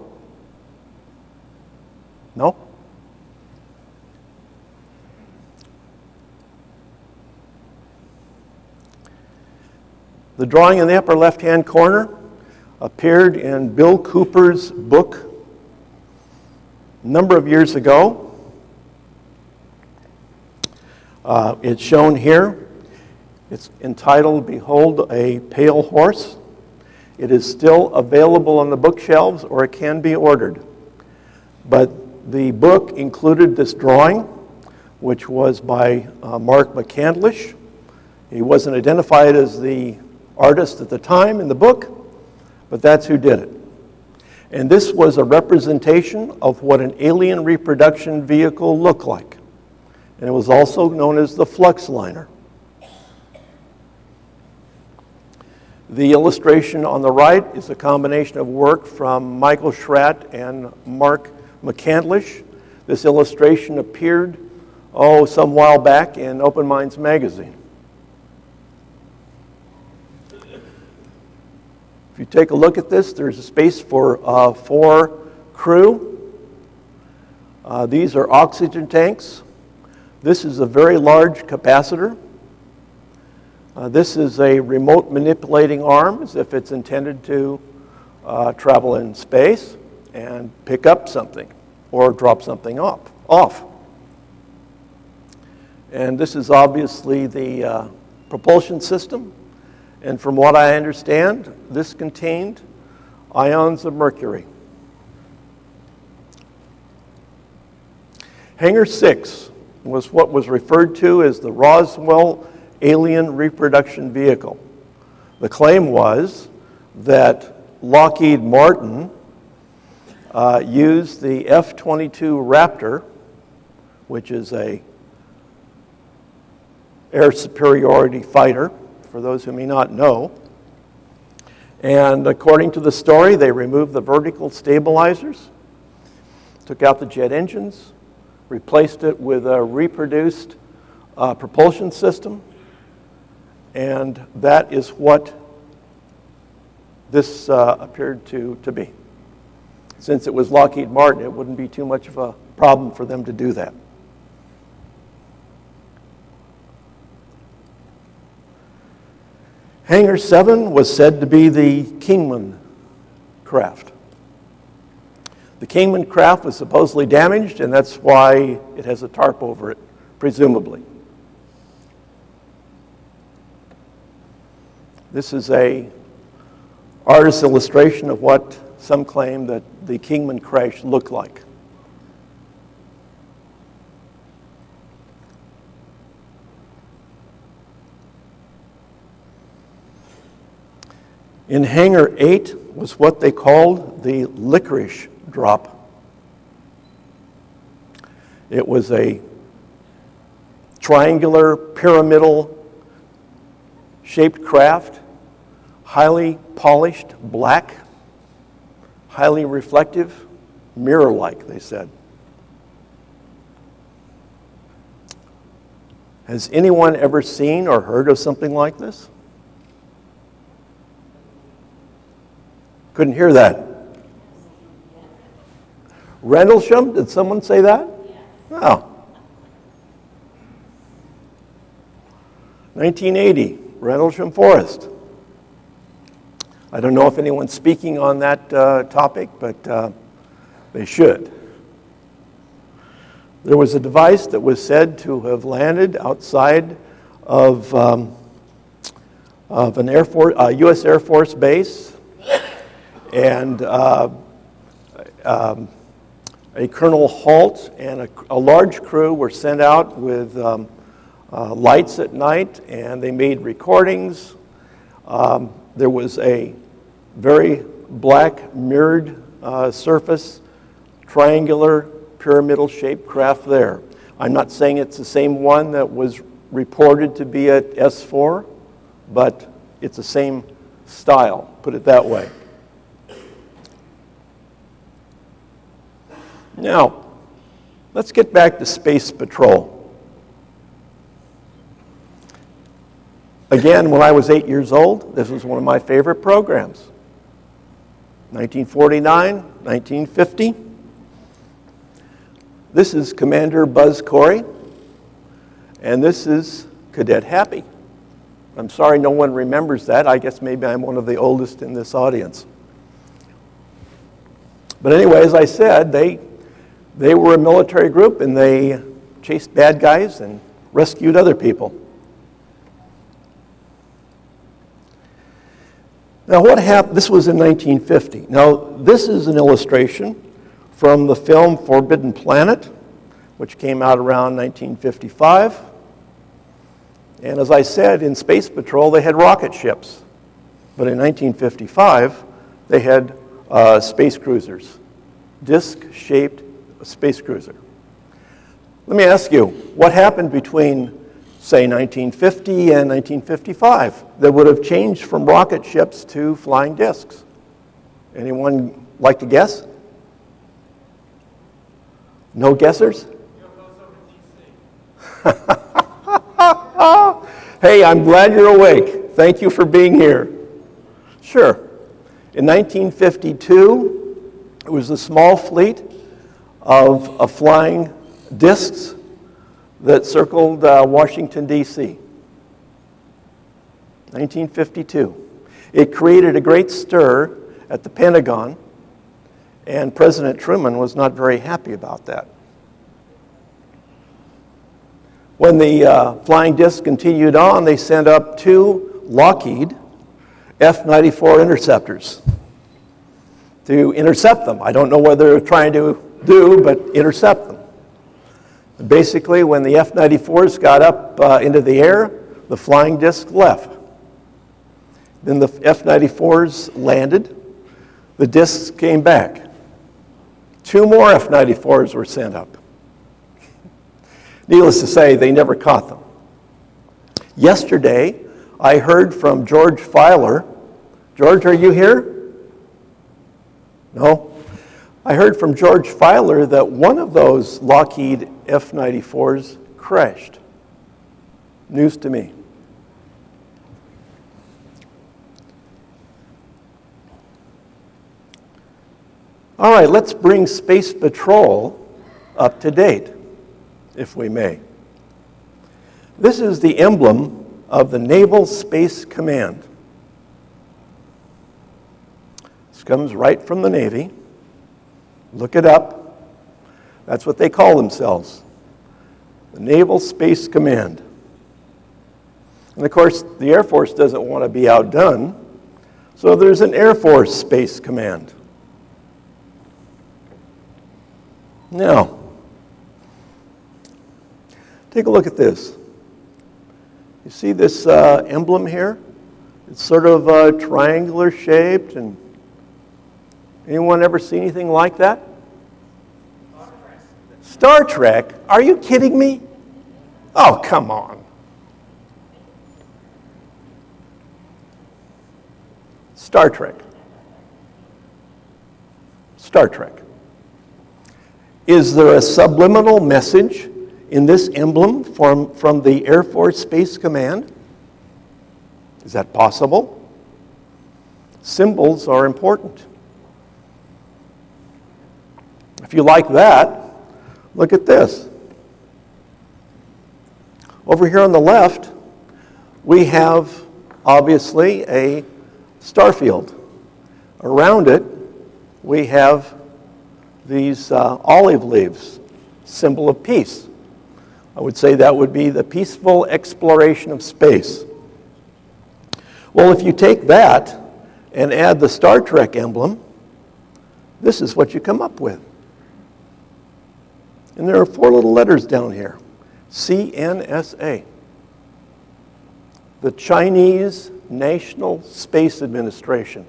No? The drawing in the upper left-hand corner appeared in Bill Cooper's book a number of years ago. It's shown here. It's entitled, Behold a Pale Horse. It is still available on the bookshelves, or it can be ordered. But the book included this drawing, which was by Mark McCandlish. He wasn't identified as the artist at the time in the book, but that's who did it. And this was a representation of what an alien reproduction vehicle looked like. and it was also known as the flux liner. The illustration on the right is a combination of work from Michael Schratt and Mark McCandlish. This illustration appeared, some while back in Open Minds magazine. If you take a look at this, there's a space for 4 crew. These are oxygen tanks. This is a very large capacitor. This is a remote manipulating arm, as if it's intended to travel in space and pick up something or drop something off. And this is obviously the propulsion system. And from what I understand, this contained ions of mercury. Hangar 6 was what was referred to as the Roswell Alien Reproduction Vehicle. The claim was that Lockheed Martin used the F-22 Raptor, which is a air superiority fighter, for those who may not know. And according to the story, they removed the vertical stabilizers, took out the jet engines, replaced it with a reproduced propulsion system, and that is what this appeared to be. Since it was Lockheed Martin, it wouldn't be too much of a problem for them to do that. Hangar 7 was said to be the Kingman craft. The Kingman craft was supposedly damaged, and that's why it has a tarp over it, presumably. This is a artist's illustration of what some claim that the Kingman crash looked like. In Hangar 8 was what they called the licorice drop. It was a triangular, pyramidal shaped craft, highly polished, black, highly reflective, mirror-like, they said. Has anyone ever seen or heard of something like this? Couldn't hear that. Rendlesham, did someone say that? Oh. 1980, Rendlesham Forest. I don't know if anyone's speaking on that topic, but they should. There was a device that was said to have landed outside of an U.S. Air Force base, and a Colonel Halt and a large crew were sent out with lights at night, and they made recordings. There was a very black mirrored surface, triangular, pyramidal shaped craft there. I'm not saying it's the same one that was reported to be at S4, but it's the same style, put it that way. Now, let's get back to Space Patrol. Again, when I was 8 years old, this was one of my favorite programs. 1949, 1950. This is Commander Buzz Corey, and this is Cadet Happy. I'm sorry no one remembers that. I guess maybe I'm one of the oldest in this audience. But anyway, as I said, they were a military group, and they chased bad guys and rescued other people. Now what happened, this was in 1950. Now this is an illustration from the film Forbidden Planet, which came out around 1955. And as I said, in Space Patrol they had rocket ships. But in 1955 they had space cruisers, disc-shaped space cruiser. Let me ask you, what happened between, say, 1950 and 1955 that would have changed from rocket ships to flying discs? Anyone like to guess? No guessers? Hey, I'm glad you're awake. Thank you for being here. Sure. In 1952, it was a small fleet of flying discs that circled Washington, D.C. 1952. It created a great stir at the Pentagon, and President Truman was not very happy about that. When the flying disc continued on, they sent up 2 Lockheed F-94 interceptors to intercept them. I don't know what they're trying to do, but intercept them. And basically, when the F-94s got up into the air, the flying disc left. Then the F-94s landed. The discs came back. 2 more F-94s were sent up. Needless to say, they never caught them. Yesterday, I heard from George Filer. George, are you here? No? I heard from George Filer that one of those Lockheed F-94s crashed. News to me. All right, let's bring Space Patrol up to date, if we may. This is the emblem of the Naval Space Command. This comes right from the Navy. Look it up. That's what they call themselves, the Naval Space Command. And of course, the Air Force doesn't want to be outdone, so there's an Air Force Space Command. Now, take a look at this. You see this emblem here? It's sort of triangular shaped, and anyone ever see anything like that? Star Trek? Are you kidding me? Oh, come on. Star Trek. Star Trek. Is there a subliminal message in this emblem from the Air Force Space Command? Is that possible? Symbols are important. If you like that, look at this. Over here on the left, we have, obviously, a star field. Around it, we have these olive leaves, symbol of peace. I would say that would be the peaceful exploration of space. Well, if you take that and add the Star Trek emblem, this is what you come up with. And there are 4 little letters down here, CNSA, the Chinese National Space Administration.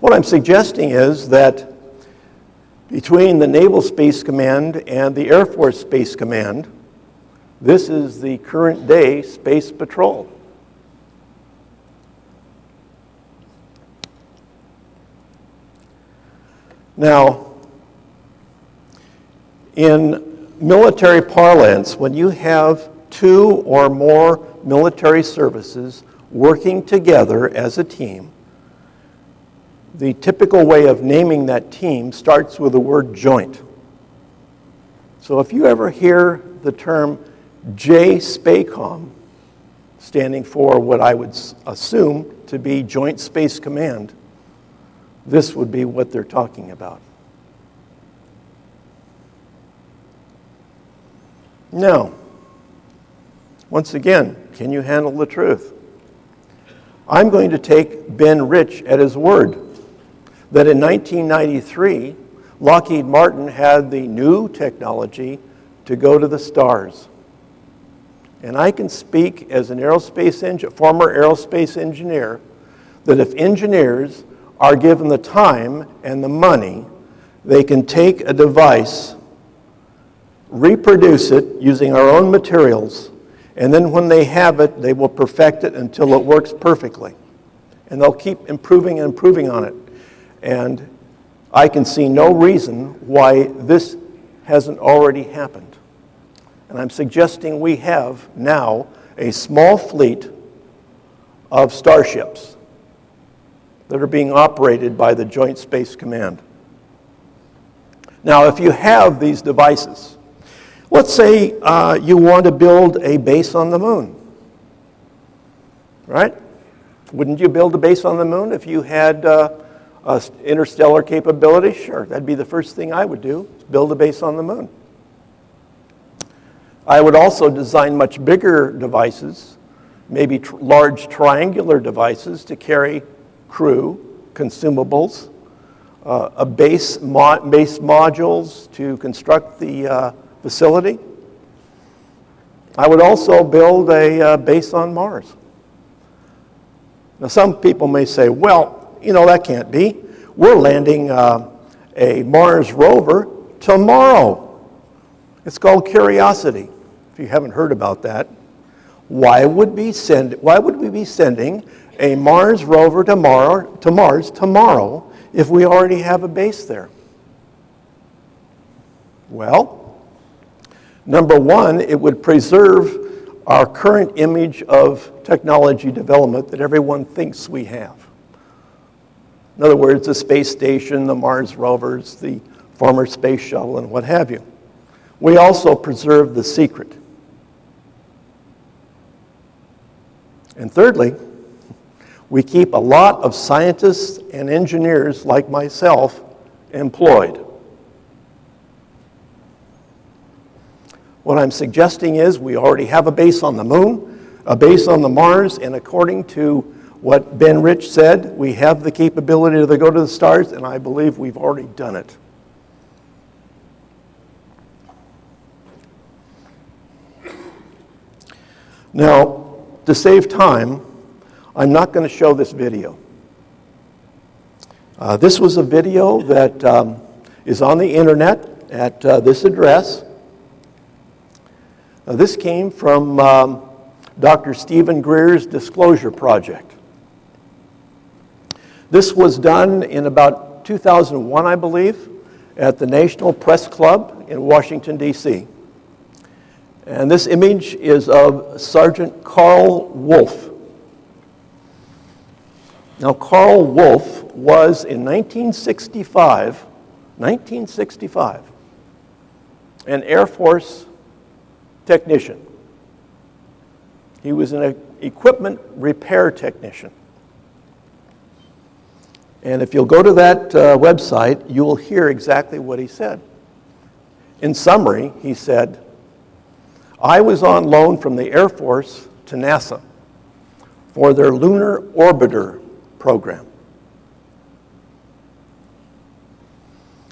What I'm suggesting is that between the Naval Space Command and the Air Force Space Command, this is the current day Space Patrol. Now, in military parlance, when you have 2 or more military services working together as a team, the typical way of naming that team starts with the word joint. So if you ever hear the term JSPACOM, standing for what I would assume to be Joint Space Command, this would be what they're talking about. Now, once again, can you handle the truth? I'm going to take Ben Rich at his word that in 1993, Lockheed Martin had the new technology to go to the stars. And I can speak as an former aerospace engineer that if engineers are given the time and the money, they can take a device, reproduce it using our own materials, and then when they have it, they will perfect it until it works perfectly. And they'll keep improving and improving on it. And I can see no reason why this hasn't already happened. And I'm suggesting we have now a small fleet of starships that are being operated by the Joint Space Command. Now, if you have these devices, let's say you want to build a base on the moon, right? Wouldn't you build a base on the moon if you had interstellar capability? Sure, that'd be the first thing I would do, build a base on the moon. I would also design much bigger devices, maybe large triangular devices to carry crew, consumables, base modules to construct the facility. I would also build a base on Mars. Now, some people may say, well, you know, that can't be. We're landing a Mars rover tomorrow. It's called Curiosity, if you haven't heard about that. Why would we be sending a Mars rover to Mars tomorrow if we already have a base there? Well, number one, it would preserve our current image of technology development that everyone thinks we have. In other words, the space station, the Mars rovers, the former space shuttle, and what have you. We also preserve the secret. And thirdly, we keep a lot of scientists and engineers like myself employed. What I'm suggesting is we already have a base on the moon, a base on the Mars, and according to what Ben Rich said, we have the capability to go to the stars, and I believe we've already done it. Now, to save time, I'm not going to show this video. This was a video that is on the internet at this address. This came from Dr. Stephen Greer's Disclosure Project. This was done in about 2001, I believe, at the National Press Club in Washington, D.C. And this image is of Sergeant Carl Wolf. Now, Carl Wolf was in 1965, an Air Force technician. He was an equipment repair technician. And if you'll go to that website, you will hear exactly what he said. In summary, he said, I was on loan from the Air Force to NASA for their Lunar Orbiter program.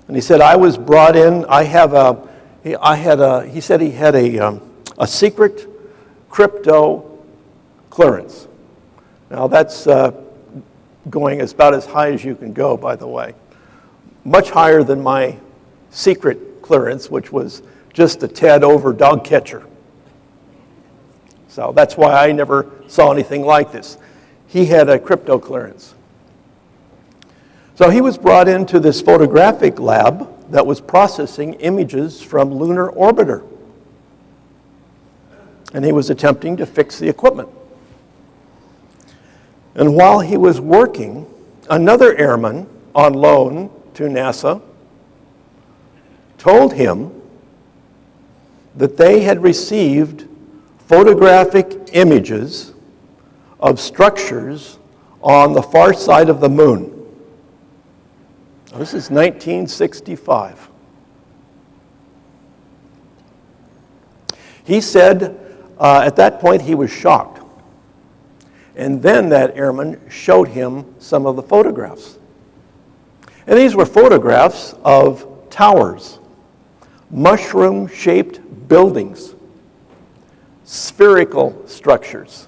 And he said, I was brought in, he said he had a secret crypto clearance. Now that's going about as high as you can go, by the way. Much higher than my secret clearance, which was just a tad over dog catcher. So that's why I never saw anything like this. He had a crypto clearance. So he was brought into this photographic lab that was processing images from Lunar Orbiter. And he was attempting to fix the equipment. And while he was working, another airman on loan to NASA told him that they had received photographic images of structures on the far side of the moon. This is 1965. He said at that point he was shocked. And then that airman showed him some of the photographs. And these were photographs of towers, mushroom-shaped buildings, spherical structures.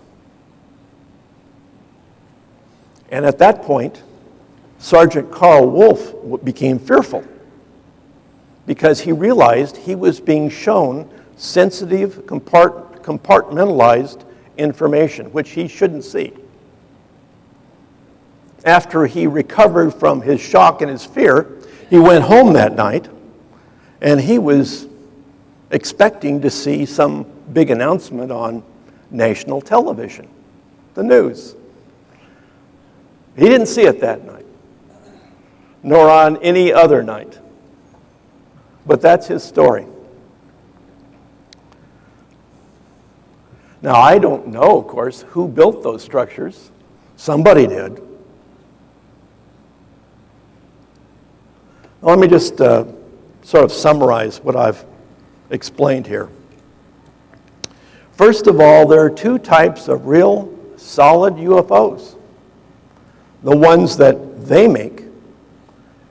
And at that point, Sergeant Carl Wolf became fearful because he realized he was being shown sensitive, compartmentalized information, which he shouldn't see. After he recovered from his shock and his fear, he went home that night, and he was expecting to see some big announcement on national television, the news. He didn't see it that night, nor on any other night. But that's his story. Now, I don't know, of course, who built those structures. Somebody did. Let me just sort of summarize what I've explained here. First of all, there are two types of real solid UFOs. The ones that they make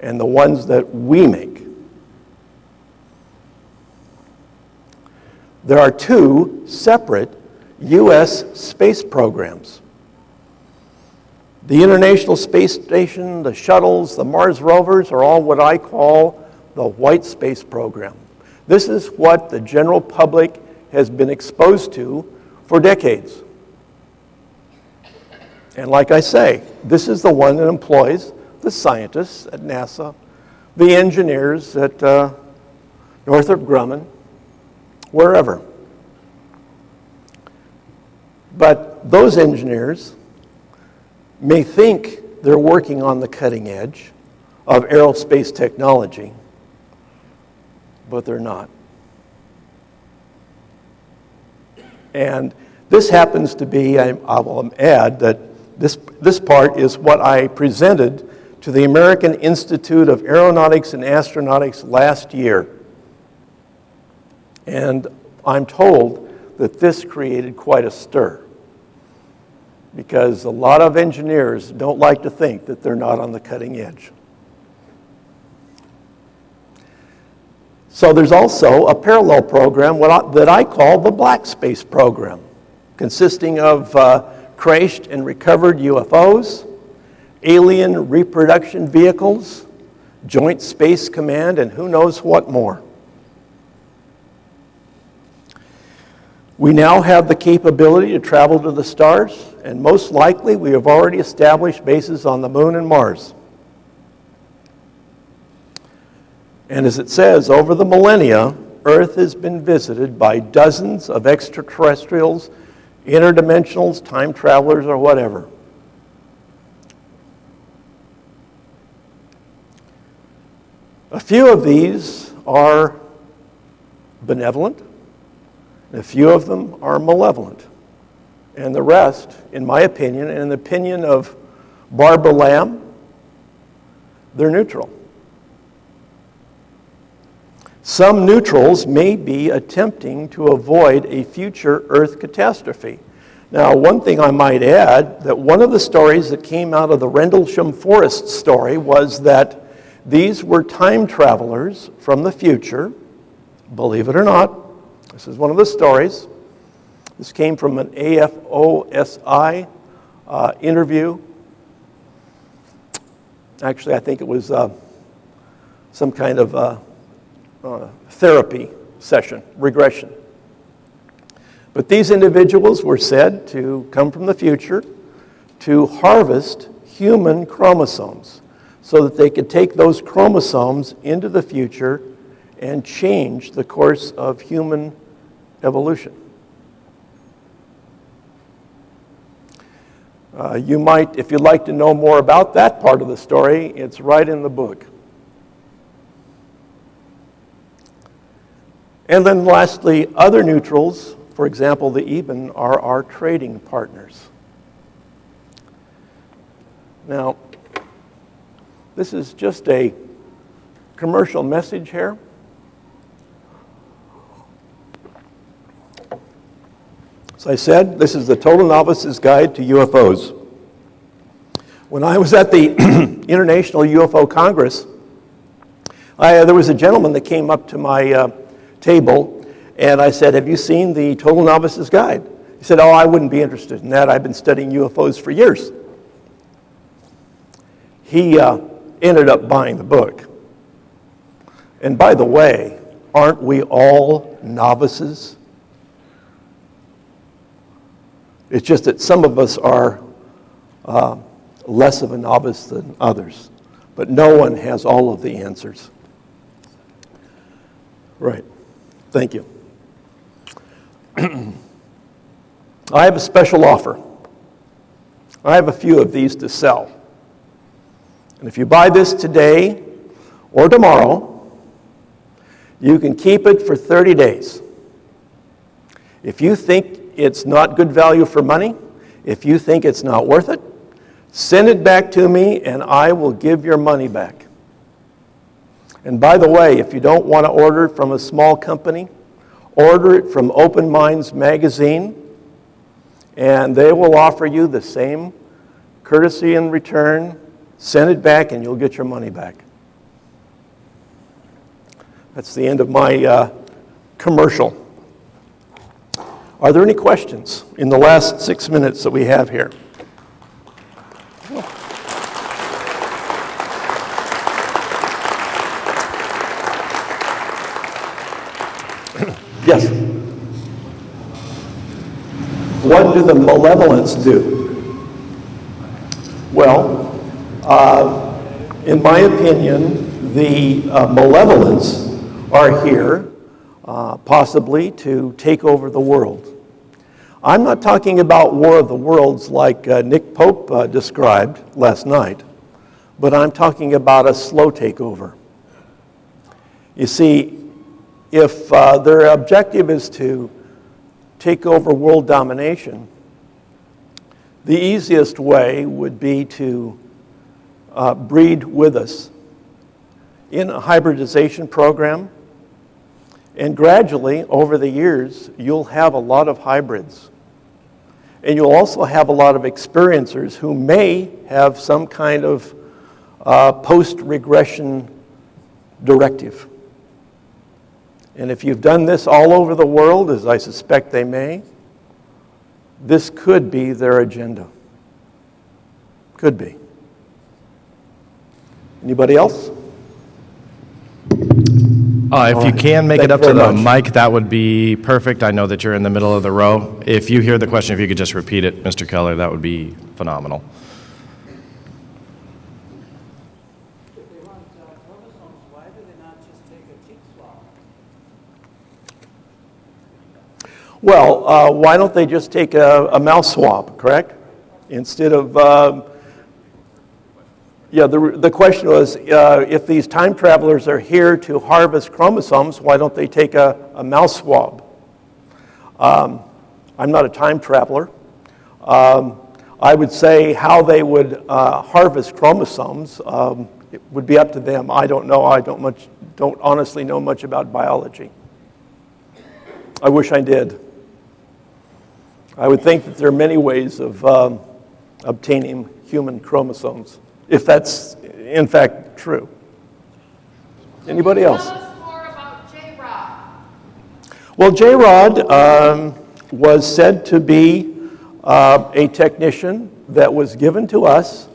and the ones that we make. There are two separate U.S. space programs. The International Space Station, the shuttles, the Mars rovers are all what I call the white space program. This is what the general public has been exposed to for decades. And like I say, this is the one that employs the scientists at NASA, the engineers at Northrop Grumman, wherever. But those engineers may think they're working on the cutting edge of aerospace technology, but they're not. And this happens to be, I will add that this part is what I presented to the American Institute of Aeronautics and Astronautics last year. And I'm told that this created quite a stir, because a lot of engineers don't like to think that they're not on the cutting edge. So there's also a parallel program that I call the Black Space Program, consisting of crashed and recovered UFOs, alien reproduction vehicles, Joint Space Command, and who knows what more. We now have the capability to travel to the stars, and most likely we have already established bases on the moon and Mars. And as it says, over the millennia, Earth has been visited by dozens of extraterrestrials, interdimensionals, time travelers, or whatever. A few of these are benevolent, and a few of them are malevolent. And the rest, in my opinion, and in the opinion of Barbara Lamb, they're neutral. Some neutrals may be attempting to avoid a future Earth catastrophe. Now, one thing I might add, that one of the stories that came out of the Rendlesham Forest story was that these were time travelers from the future, believe it or not. This is one of the stories. This came from an AFOSI interview. Actually, I think it was some kind of therapy session, regression. But these individuals were said to come from the future to harvest human chromosomes so that they could take those chromosomes into the future and change the course of human evolution. You might, if you'd like to know more about that part of the story, it's right in the book. And then lastly, other neutrals, for example, the Eben, are our trading partners. Now, this is just a commercial message here. As I said, this is the Total Novice's Guide to UFOs. When I was at the International UFO Congress, there was a gentleman that came up to my table, and I said, "Have you seen the Total Novice's Guide?" He said, "Oh, I wouldn't be interested in that. I've been studying UFOs for years." he ended up buying the book. And by the way, aren't we all novices? It's just that some of us are less of a novice than others. But no one has all of the answers. Right. Thank you. I have a special offer. I have a few of these to sell. And if you buy this today or tomorrow, you can keep it for 30 days. If you think it's not good value for money, if you think it's not worth it, send it back to me and I will give your money back. And by the way, if you don't want to order it from a small company, order it from Open Minds magazine, and they will offer you the same courtesy in return. Send it back and you'll get your money back. That's the end of my commercial. Are there any questions in the last 6 minutes that we have here? Yes. What do the malevolents do? Well, in my opinion, the malevolents are here possibly to take over the world. I'm not talking about War of the Worlds like Nick Pope described last night, but I'm talking about a slow takeover. You see, if their objective is to take over world domination, the easiest way would be to breed with us in a hybridization program. And gradually, over the years, you'll have a lot of hybrids. And you'll also have a lot of experiencers who may have some kind of post-regression directive. And if you've done this all over the world, as I suspect they may, this could be their agenda. Could be. Anybody else? If you can make it up to the mic, that would be perfect. I know that you're in the middle of the row. If you hear the question, if you could just repeat it, Mr. Keller, that would be phenomenal. If they want chromosomes, why do they not just take a cheek swab? Well, why don't they just take a mouth swab, correct? Instead of, the question was, if these time travelers are here to harvest chromosomes, why don't they take a mouth swab? I'm not a time traveler. I would say how they would harvest chromosomes, it would be up to them. I don't know. I don't honestly know much about biology. I wish I did. I would think that there are many ways of obtaining human chromosomes, if that's in fact true. Anybody else? Tell us more about J-Rod. Well, J-Rod was said to be a technician that was given to us.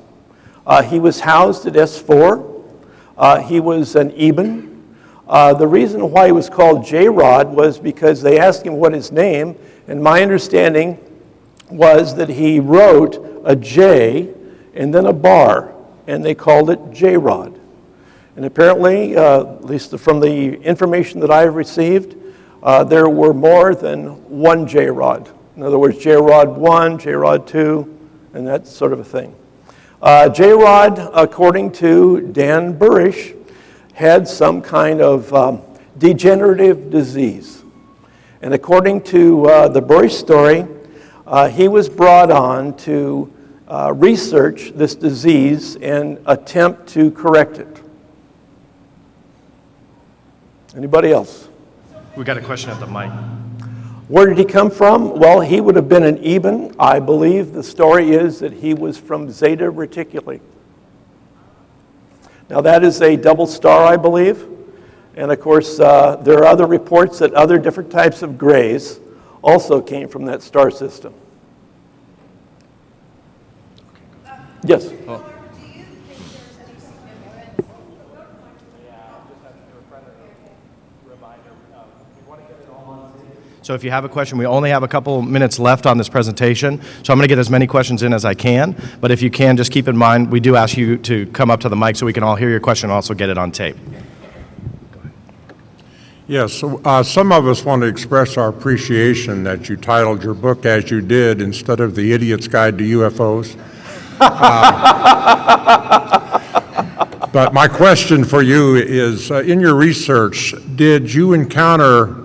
He was housed at S4. He was an Eben. The reason why he was called J-Rod was because they asked him what his name, and my understanding was that he wrote a J and then a bar, and they called it J-Rod. And apparently, at least from the information that I've received, there were more than one J-Rod. In other words, J-Rod 1, J-Rod 2, and that sort of a thing. J-Rod, according to Dan Burish, had some kind of degenerative disease. And according to the Burish story, he was brought on to research this disease and attempt to correct it. Anybody else? We got a question at the mic. Where did he come from? Well, he would have been an Eben. I believe the story is that he was from Zeta Reticuli. Now that is a double star, I believe. And of course, there are other reports that other different types of grays also came from that star system. Yes? Do you think there's So if you have a question, we only have a couple minutes left on this presentation, so I'm going to get as many questions in as I can. But if you can, just keep in mind, we do ask you to come up to the mic so we can all hear your question and also get it on tape. Yes, some of us want to express our appreciation that you titled your book as you did instead of The Idiot's Guide to UFOs. But my question for you is, in your research, did you encounter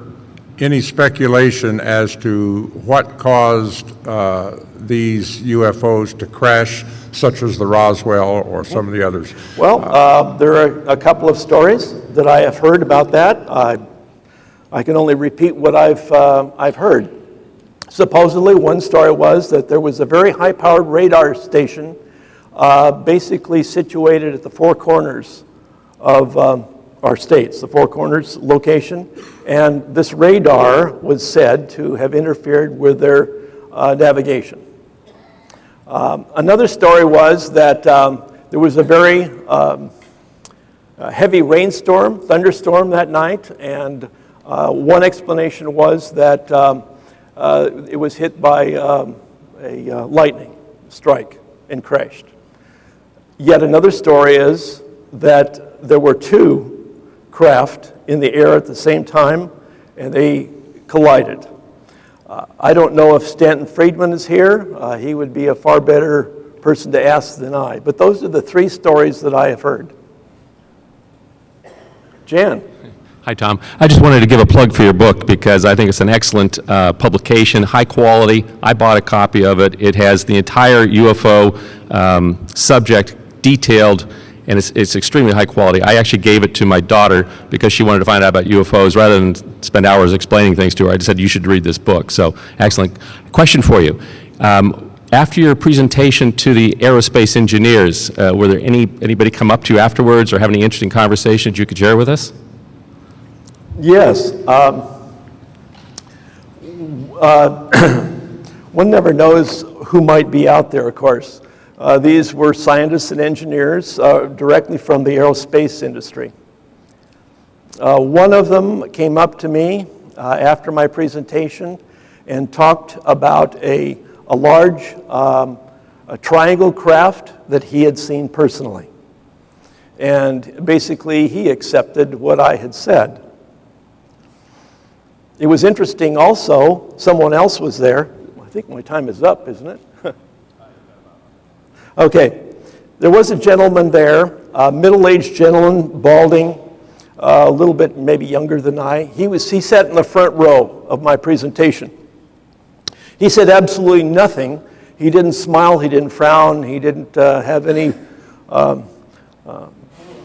any speculation as to what caused these UFOs to crash, such as the Roswell or some of the others? Well, there are a couple of stories that I have heard about that. I can only repeat what I've heard. Supposedly, one story was that there was a very high-powered radar station basically situated at the four corners of our states, the Four Corners location, and this radar was said to have interfered with their navigation. Another story was that there was a very heavy rainstorm, thunderstorm that night, and one explanation was that it was hit by a lightning strike and crashed. Yet another story is that there were two craft in the air at the same time, and they collided. I don't know if Stanton Friedman is here. He would be a far better person to ask than I. But those are the three stories that I have heard. Jan. Hi, Tom. I just wanted to give a plug for your book because I think it's an excellent publication, high quality. I bought a copy of it. It has the entire UFO subject detailed, and it's extremely high quality. I actually gave it to my daughter because she wanted to find out about UFOs. Rather than spend hours explaining things to her, I just said, you should read this book. So, excellent. Question for you. After your presentation to the aerospace engineers, were there anybody come up to you afterwards or have any interesting conversations you could share with us? Yes. One never knows who might be out there, of course. These were scientists and engineers directly from the aerospace industry. One of them came up to me after my presentation and talked about a large a triangle craft that he had seen personally. And basically, he accepted what I had said. It was interesting also, someone else was there. I think my time is up, isn't it? Okay, there was a gentleman there, a middle-aged gentleman, balding, a little bit maybe younger than I. He sat in the front row of my presentation. He said absolutely nothing. He didn't smile, he didn't frown, he didn't have any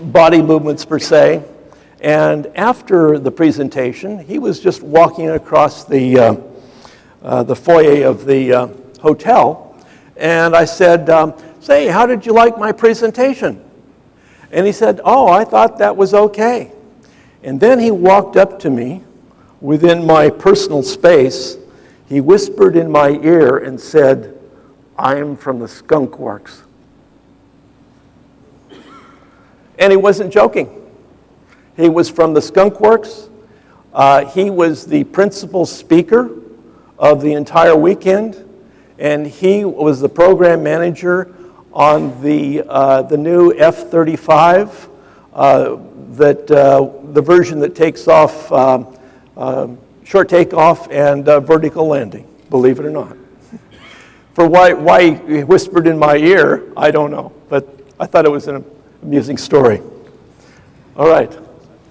body movements per se. And after the presentation, he was just walking across the foyer of the hotel, and I said, say, how did you like my presentation? And he said, oh, I thought that was okay. And then he walked up to me within my personal space. He whispered in my ear and said, I am from the Skunk Works. And he wasn't joking. He was from the Skunk Works. He was the principal speaker of the entire weekend, and he was the program manager on the new F-35, the version that takes off short takeoff and vertical landing, believe it or not. For why he whispered in my ear, I don't know, but I thought it was an amusing story. All right,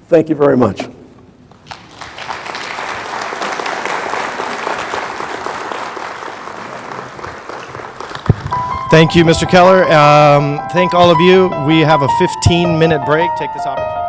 thank you very much. Thank you, Mr. Keller. Thank all of you. We have a 15-minute break. Take this opportunity.